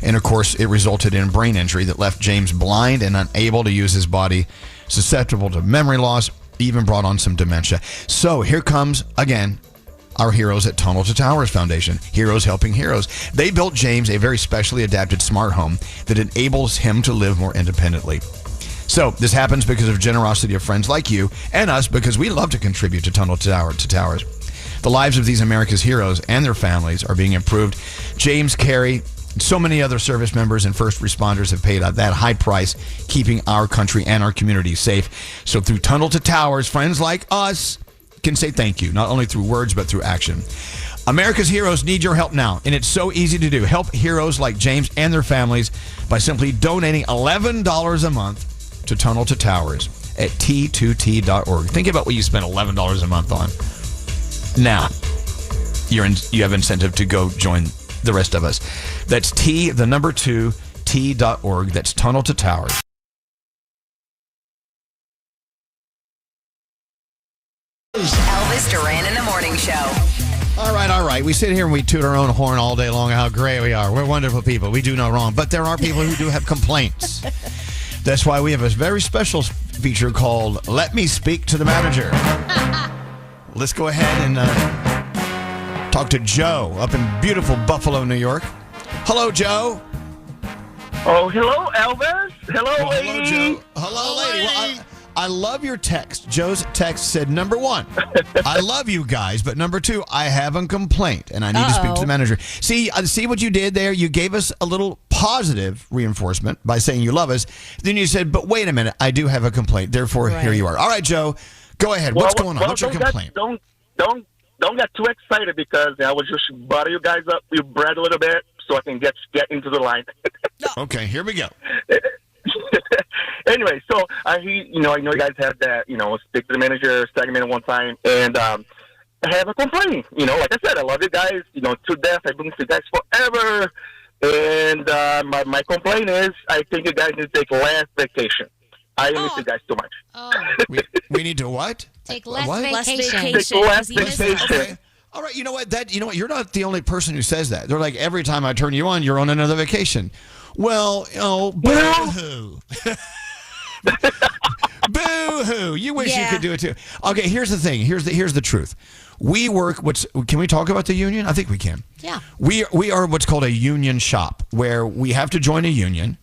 And of course, it resulted in brain injury that left James blind and unable to use his body, susceptible to memory loss, even brought on some dementia. So here comes, again, our heroes at Tunnel to Towers Foundation. Heroes helping heroes. They built James a very specially adapted smart home that enables him to live more independently. So this happens because of generosity of friends like you and us, because we love to contribute to Tunnel to Towers. The lives of these America's heroes and their families are being improved. James Carey, so many other service members and first responders have paid that high price, keeping our country and our community safe. So through Tunnel to Towers, friends like us can say thank you, not only through words, but through action. America's heroes need your help now, and it's so easy to do. Help heroes like James and their families by simply donating $11 a month to Tunnel to Towers at t2t.org. Think about what you spend $11 a month on. Now, you have incentive to go join the rest of us. That's t2t.org. That's Tunnel to Towers. Elvis Duran in the Morning Show. All right. We sit here and we toot our own horn all day long how great we are. We're wonderful people. We do no wrong. But there are people who do have complaints. That's why we have a very special feature called Let Me Speak to the Manager. Let's go ahead and talk to Joe up in beautiful Buffalo, New York. Hello, Joe. Oh, hello, Elvis. Hello, lady. Hello, Joe. Hello, lady. Well, I love your text. Joe's text said, number one, I love you guys, but number two, I have a complaint, and I need to speak to the manager. See what you did there? You gave us a little positive reinforcement by saying you love us. Then you said, but wait a minute, I do have a complaint. Therefore, here you are. All right, Joe, go ahead. What's going on? What's your complaint? Don't get too excited because I was just butter you guys up, you bread a little bit, so I can get into the line. Okay, here we go. Anyway, so I know you guys had that, speak to the manager segment at one time, and I have a complaint. Like I said, I love you guys, to death. I've been with you guys forever, and my complaint is I think you guys need to take less vacation. I miss you guys too much. We need to what? Take less vacation. vacation. Take less vacation. Okay. All right, you know what? You're not the only person who says that. They're like, every time I turn you on, you're on another vacation. Well, boo-hoo. Boo-hoo. You wish you could do it too. Okay, here's the thing. Here's the truth. We work. Can we talk about the union? I think we can. Yeah. We are what's called a union shop, where we have to join a union.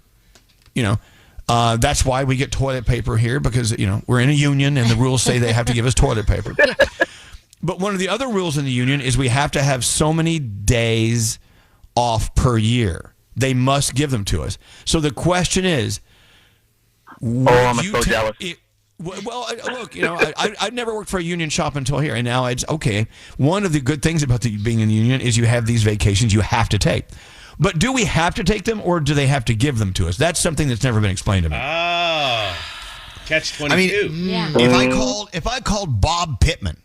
That's why we get toilet paper here, because we're in a union and the rules say they have to give us toilet paper. But one of the other rules in the union is we have to have so many days off per year. They must give them to us. So the question is, I'm so jealous. Well, look, I've never worked for a union shop until here, and now it's okay. One of the good things about being in the union is you have these vacations you have to take. But do we have to take them, or do they have to give them to us? That's something that's never been explained to me. Catch 22. I mean, if I called Bob Pittman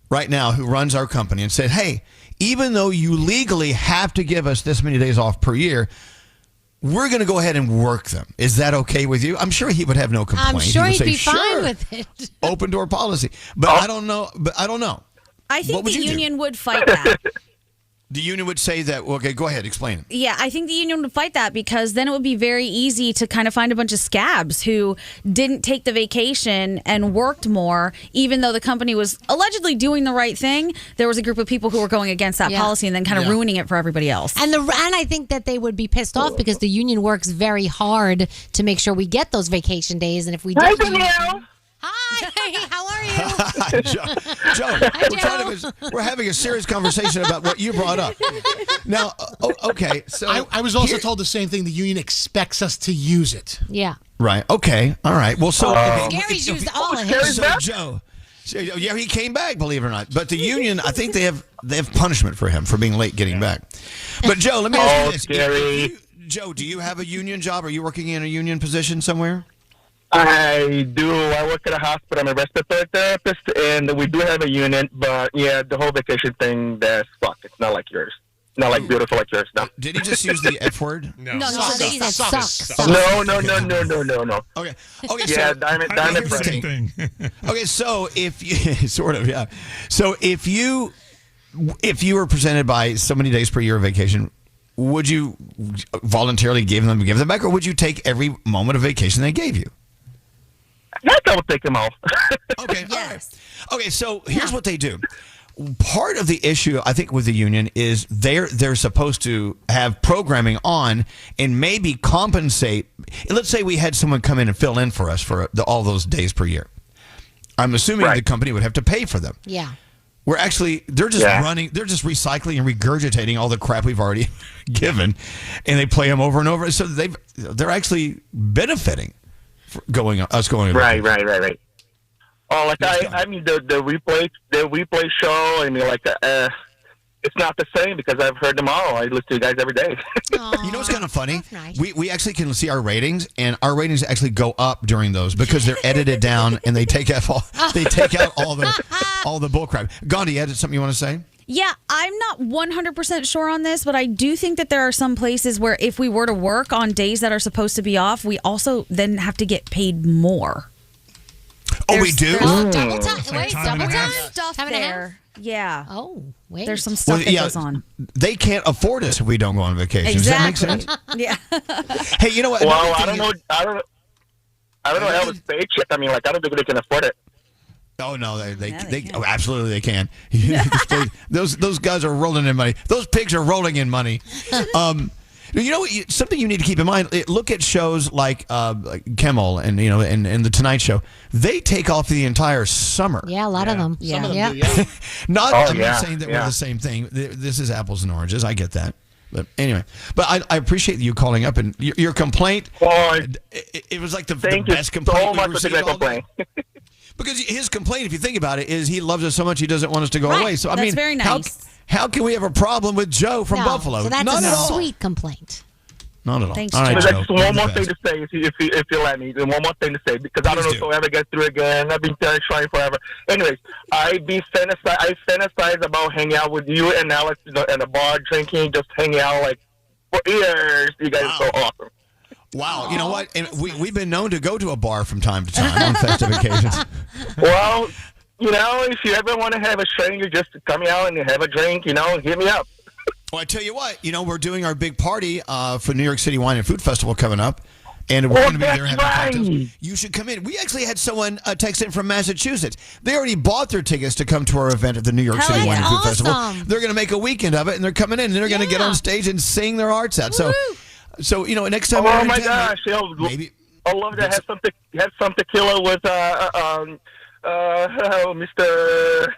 right now, who runs our company, and said, "Hey, even though you legally have to give us this many days off per year, we're going to go ahead and work them. Is that okay with you?" I'm sure he would have no complaint. I'm sure he'd say, be fine "Sure, with it. Open door policy." But I don't know. I think What would the you do? union would fight that. The union would say that. Okay, go ahead, explain it. Yeah, I think the union would fight that, because then it would be very easy to kind of find a bunch of scabs who didn't take the vacation and worked more, even though the company was allegedly doing the right thing. There was a group of people who were going against that policy and then kind of ruining it for everybody else. And I think that they would be pissed off because the union works very hard to make sure we get those vacation days, and if we don't, Hi, how are you? Joe, we're having a serious conversation about what you brought up. Now, okay, so I was also told the same thing. The union expects us to use it. Yeah. Right. Okay. All right. Well, so Skeery's used all of his. So Joe, he came back, believe it or not. But the union, I think they have punishment for him for being late getting back. But Joe, let me ask you this: Skeery. Joe, do you have a union job? Are you working in a union position somewhere? I do. I work at a hospital. I'm a respiratory therapist, and we do have a union. But yeah, the whole vacation thing, that's fuck. It's not like yours. Not like beautiful like yours. No. Did he just use the F word? No, they said sucks. No. Okay. Yeah, so diamond Same thing. Okay, so if you sort of, yeah. So if you were presented by so many days per year of vacation, would you voluntarily give them back, or would you take every moment of vacation they gave you? Yes, I would take them all. Okay. Yes. All right. Okay, so here's what they do. Part of the issue, I think, with the union is they're supposed to have programming on and maybe compensate. Let's say we had someone come in and fill in for us for all those days per year. I'm assuming the company would have to pay for them. Yeah. They're just running, they're just recycling and regurgitating all the crap we've already given, and they play them over and over. So they're actually benefiting for us going. Right. Oh, like I mean the replay show. I mean, like it's not the same because I've heard them all. I listen to you guys every day. You know what's kind of funny? Nice. We actually can see our ratings, and our ratings actually go up during those because they're edited down and they take out all the bullcrap. Gandhi, you had something you want to say? Yeah, I'm not 100% sure on this, but I do think that there are some places where if we were to work on days that are supposed to be off, we also then have to get paid more. Oh, we do? Double time? Wait, double time? Stuff there. Yeah. Oh, wait. There's some stuff that goes on. They can't afford us if we don't go on vacation. Exactly. Does that make sense? Yeah. Hey, you know what? Well, I don't know Elvis paycheck. I mean, like, I don't think they can afford it. Oh no, they absolutely they can. Those guys are rolling in money. Those pigs are rolling in money. You know what? Something you need to keep in mind. Look at shows like Kimmel and and the Tonight Show. They take off the entire summer. Yeah, a lot of them. Some of them do, I'm not saying that we're the same thing. This is apples and oranges. I get that. But anyway, I appreciate you calling up and your complaint. It was like the best complaint we've received all day. Because his complaint, if you think about it, is he loves us so much he doesn't want us to go away. So That's very nice. How can we have a problem with Joe from Buffalo? So that's Not a at all. sweet complaint. Not at all. Thanks, all right, Joe. Joe. One more thing to say, if you let me. One more thing to say, because I don't know if I'll ever get through again. I've been trying forever. Anyways, I fantasize about hanging out with you and Alex in a bar, drinking, just hanging out like for years. You guys are so awesome. Wow, you know what? And we've been known to go to a bar from time to time on festive occasions. Well, if you ever want to have a stranger just come out and have a drink, hit me up. Well, I tell you what, we're doing our big party for New York City Wine and Food Festival coming up. And we're going to be there having cocktails. You should come in. We actually had someone text in from Massachusetts. They already bought their tickets to come to our event at the New York City Wine and Food Festival. They're going to make a weekend of it, and they're coming in, and they're going to get on stage and sing their hearts out. So next time. Oh my gosh! Maybe I love to have some tequila with Mr.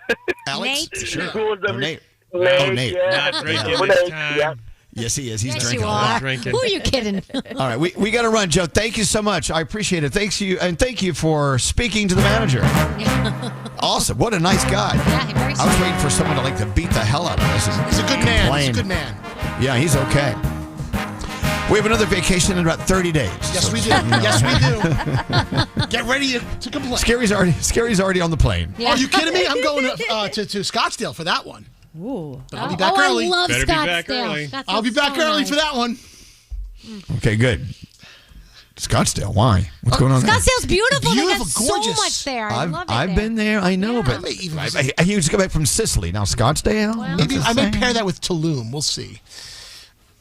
Alex. Nate. Sure. Nate. Nate. Yeah. Not drinking this time. Yes, he is. He's drinking. You are. Who are you kidding? All right, we got to run, Joe. Thank you so much. I appreciate it. Thank you for speaking to the manager. Awesome. What a nice guy. Yeah, very I was waiting for someone to beat the hell out of him. He's a good man. He's a good man. Yeah, he's okay. We have another vacation in about 30 days. Yes, we do. Yes, we do. Get ready to complain. Skeery's already on the plane. Yeah. Are you kidding me? I'm going to Scottsdale for that one. Ooh. But I'll be back early. I love Better be back Scottsdale. early. I'll be back early for that one. Okay, good. Scottsdale, why? What's going on there? Scottsdale's beautiful. They got Beautiful, so gorgeous. much there. I love it I've there. been there, I know, but I used to go back from Sicily. Now Scottsdale? Well, Maybe I may pair that with Tulum. We'll see.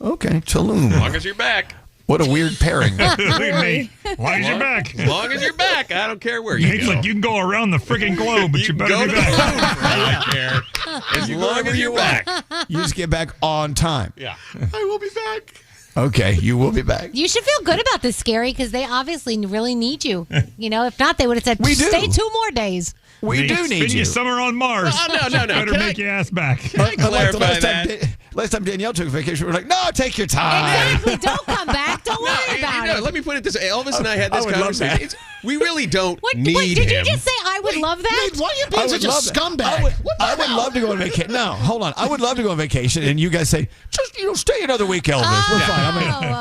Okay, Tulum. As long as you're back. What a weird pairing. Look at me. As long as you're back. As long as you're back, I don't care where you Nate's go. like, you can go around the freaking globe, but you better go be to back. the moon, I don't care. As long as you're back. You just get back on time. Yeah. I will be back. Okay, you will be back. You should feel good about this, Skeery, because they obviously really need you. If not, they would have said, We do. stay 2 more days. We Nate, do need spend you. your summer on Mars. No. Better make your ass back. Can I clarify that? Last time Danielle took vacation, we were like, no, take your time. Exactly. Don't come back. Don't worry about it. Let me put it this way. Elvis and I had this I would love conversation. that. We really don't need Wait, did him. you just say I would love that? Nate, why are you being such a love that. scumbag? I would love to go on vacation. No, hold on. I would love to go on vacation, and you guys say, just stay another week, Elvis. We're fine.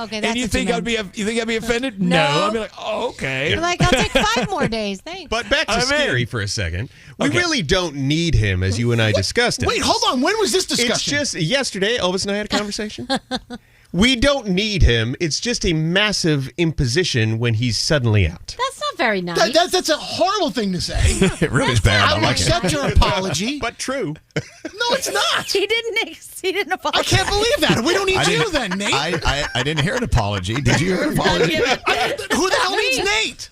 Okay, that's and you what think you I'd be offended? No. I'd be like, oh, okay. You're like, I'll take 5 more days. Thanks. But back to I'm in. Skeery for a second. We Okay. really don't need him, as you and I discussed it. Wait, hold on. When was this It's discussion? just yesterday, Elvis and I had a conversation. We don't need him. It's just a massive imposition when he's suddenly out. That's not very nice. That's a horrible thing to say. It really is bad. I I will like it. accept your apology. But true. No, it's not. He didn't apologize. I can't believe that. We don't need you then, Nate. I didn't hear an apology. Did you hear an apology? Who the hell needs Nate?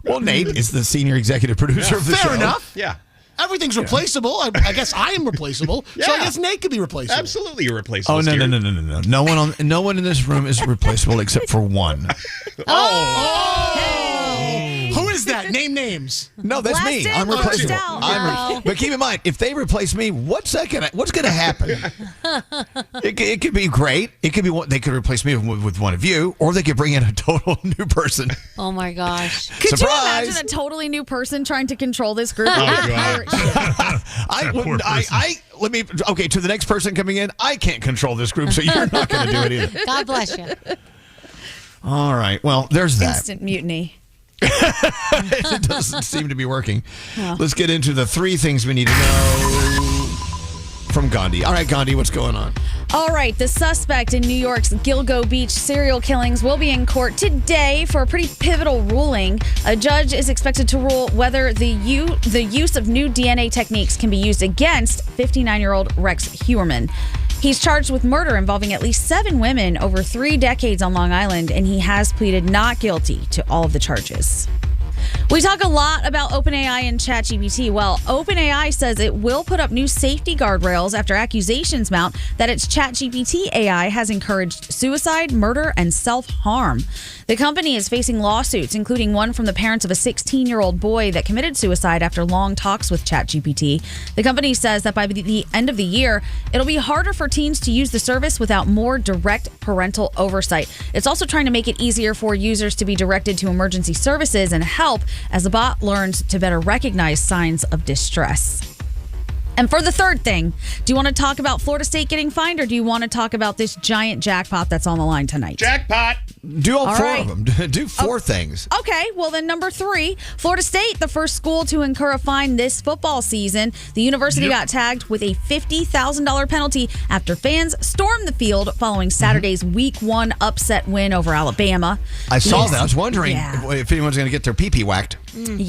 Well, Nate is the senior executive producer of the show. Fair enough. Yeah. Everything's replaceable. I guess I am replaceable. So I Yeah. guess Nate could be replaceable. Absolutely irreplaceable. Oh no Skeery. no! No one in this room is replaceable except for one. Who is that? Name names. No, that's me. Blasted, I'm replaceable. blasted out. But keep in mind, if they replace me, what's going to happen? It could be great. It could be they could replace me with one of you, or they could bring in a total new person. Oh my gosh. Could Surprise! you imagine a totally new person trying to control this group? I wouldn't. Let me. Okay, to the next person coming in, I can't control this group, so you're not going to do it either. God bless you. All right. Well, there's that. Instant mutiny. It doesn't seem to be working. Let's get into the 3 things we need to know from Gandhi. All right, Gandhi, what's going on? All right, the suspect in New York's Gilgo Beach serial killings will be in court today for a pretty pivotal ruling. A judge is expected to rule whether the use of new DNA techniques can be used against 59-year-old Rex Heuermann. He's charged with murder involving at least 7 women over 3 decades on Long Island, and he has pleaded not guilty to all of the charges. We talk a lot about OpenAI and ChatGPT. Well, OpenAI says it will put up new safety guardrails after accusations mount that its ChatGPT AI has encouraged suicide, murder, and self-harm. The company is facing lawsuits, including one from the parents of a 16-year-old boy that committed suicide after long talks with ChatGPT. The company says that by the end of the year, it'll be harder for teens to use the service without more direct parental oversight. It's also trying to make it easier for users to be directed to emergency services and help as the bot learns to better recognize signs of distress. And for the third thing, do you want to talk about Florida State getting fined, or do you want to talk about this giant jackpot that's on the line tonight? Jackpot! Do all 4 right. of them. Do 4 things. Okay, well then number 3, Florida State, the first school to incur a fine this football season. The university got tagged with a $50,000 penalty after fans stormed the field following Saturday's Week 1 upset win over Alabama. I saw that. I was wondering if anyone's going to get their pee-pee whacked.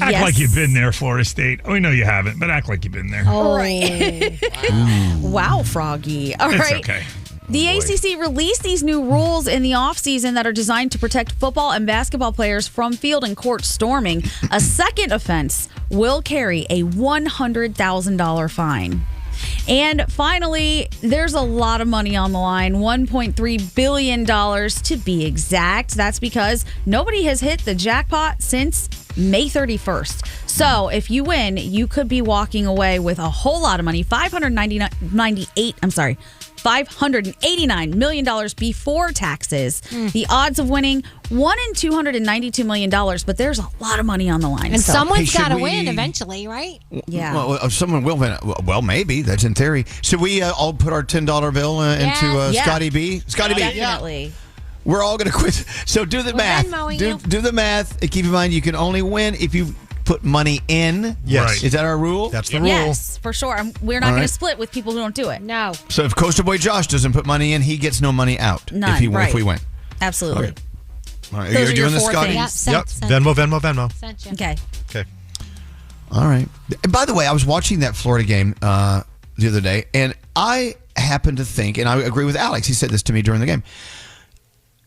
Act like you've been there, Florida State. We know you haven't, but act like you've been there. All right. Wow, Froggy. All It's right. okay. The ACC released these new rules in the offseason that are designed to protect football and basketball players from field and court storming. A second offense will carry a $100,000 fine. And finally, there's a lot of money on the line, $1.3 billion to be exact. That's because nobody has hit the jackpot since May 31st. So if you win, you could be walking away with a whole lot of money, $589 million before taxes. The odds of winning, 1 in $292 million, but there's a lot of money on the line. And So- someone's Hey, got to should win we- eventually, right? Yeah. Well, someone will win. Well, maybe. That's in theory. Should we all put our $10 bill into Yeah. Scotty B? Scotty B. Definitely. We're all going to quit. So do the math. Venmoing Do you. the math. And keep in mind, you can only win if you put money in. Yes. Right. Is that our rule? That's the rule. Yes, for sure. We're not All going right. to split with people who don't do it. No. So if Coaster Boy Josh doesn't put money in, he gets no money out. None, If right. we win. Absolutely. Okay. All right. Those Are are you your doing this, four Scotty? things. Yep, Yep. sent. Venmo. Sent you. Okay. Okay. All right. And by the way, I was watching that Florida game the other day, and I happen to think, and I agree with Alex, he said this to me during the game,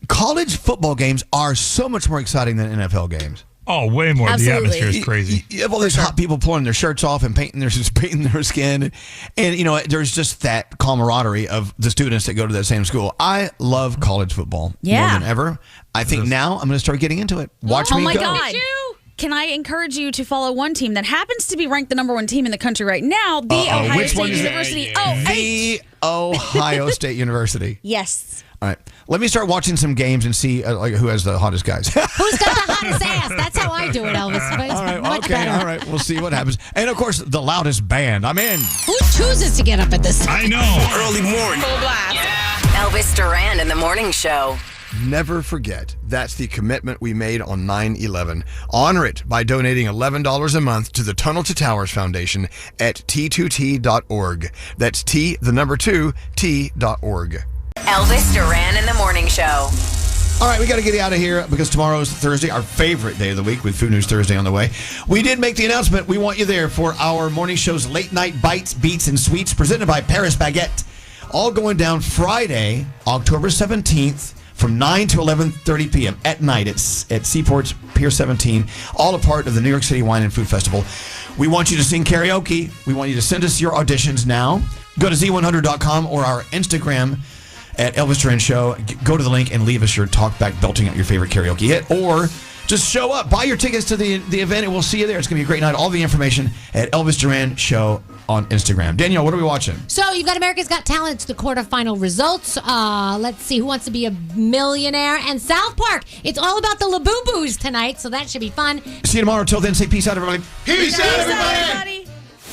college football games are so much more exciting than NFL games. Oh, way more. Absolutely. The atmosphere is crazy. Yeah, well, there's hot people pulling their shirts off and painting their skin, and you know, there's just that camaraderie of the students that go to that same school. I love college football more Yeah. than ever. I think now I'm going to start getting into it. Watch Oh me my go. God. Can I encourage you to follow one team that happens to be ranked the #1 team in the country right now, the Ohio Which one State is it? University? The Ohio State University. Yes. All right, let me start watching some games and see like who has the hottest guys. Who's got the hottest ass? That's how I do it, Elvis. But it's All right, much okay, better. all right. We'll see what happens. And of course, the loudest band. I'm in. Who chooses to get up at this time? I know. Early morning. Full blast. Elvis Duran in the morning show. Never forget, that's the commitment we made on 9/11. Honor it by donating $11 a month to the Tunnel to Towers Foundation at t2t.org. That's T2T.org. Elvis Duran in the morning show. All right, we got to get out of here because tomorrow's Thursday, our favorite day of the week with Food News Thursday on the way. We did make the announcement. We want you there for our morning show's late night bites, beats, and sweets presented by Paris Baguette. All going down Friday, October 17th. From 9 to 11:30 p.m. at night at Seaport's Pier 17, all a part of the New York City Wine and Food Festival. We want you to sing karaoke. We want you to send us your auditions now. Go to z100.com or our Instagram at Elvis Duran Show. Go to the link and leave us your talk back belting out your favorite karaoke hit. Or just show up, buy your tickets to the event, and we'll see you there. It's going to be a great night. All the information at Elvis Duran Show on Instagram. Danielle, what are we watching? So you've got America's Got Talent. It's the quarterfinal results. Let's see who wants to be a millionaire. And South Park. It's all about the Labubu's tonight, so that should be fun. See you tomorrow. Till then, say peace out, everybody. Peace out, everybody. everybody.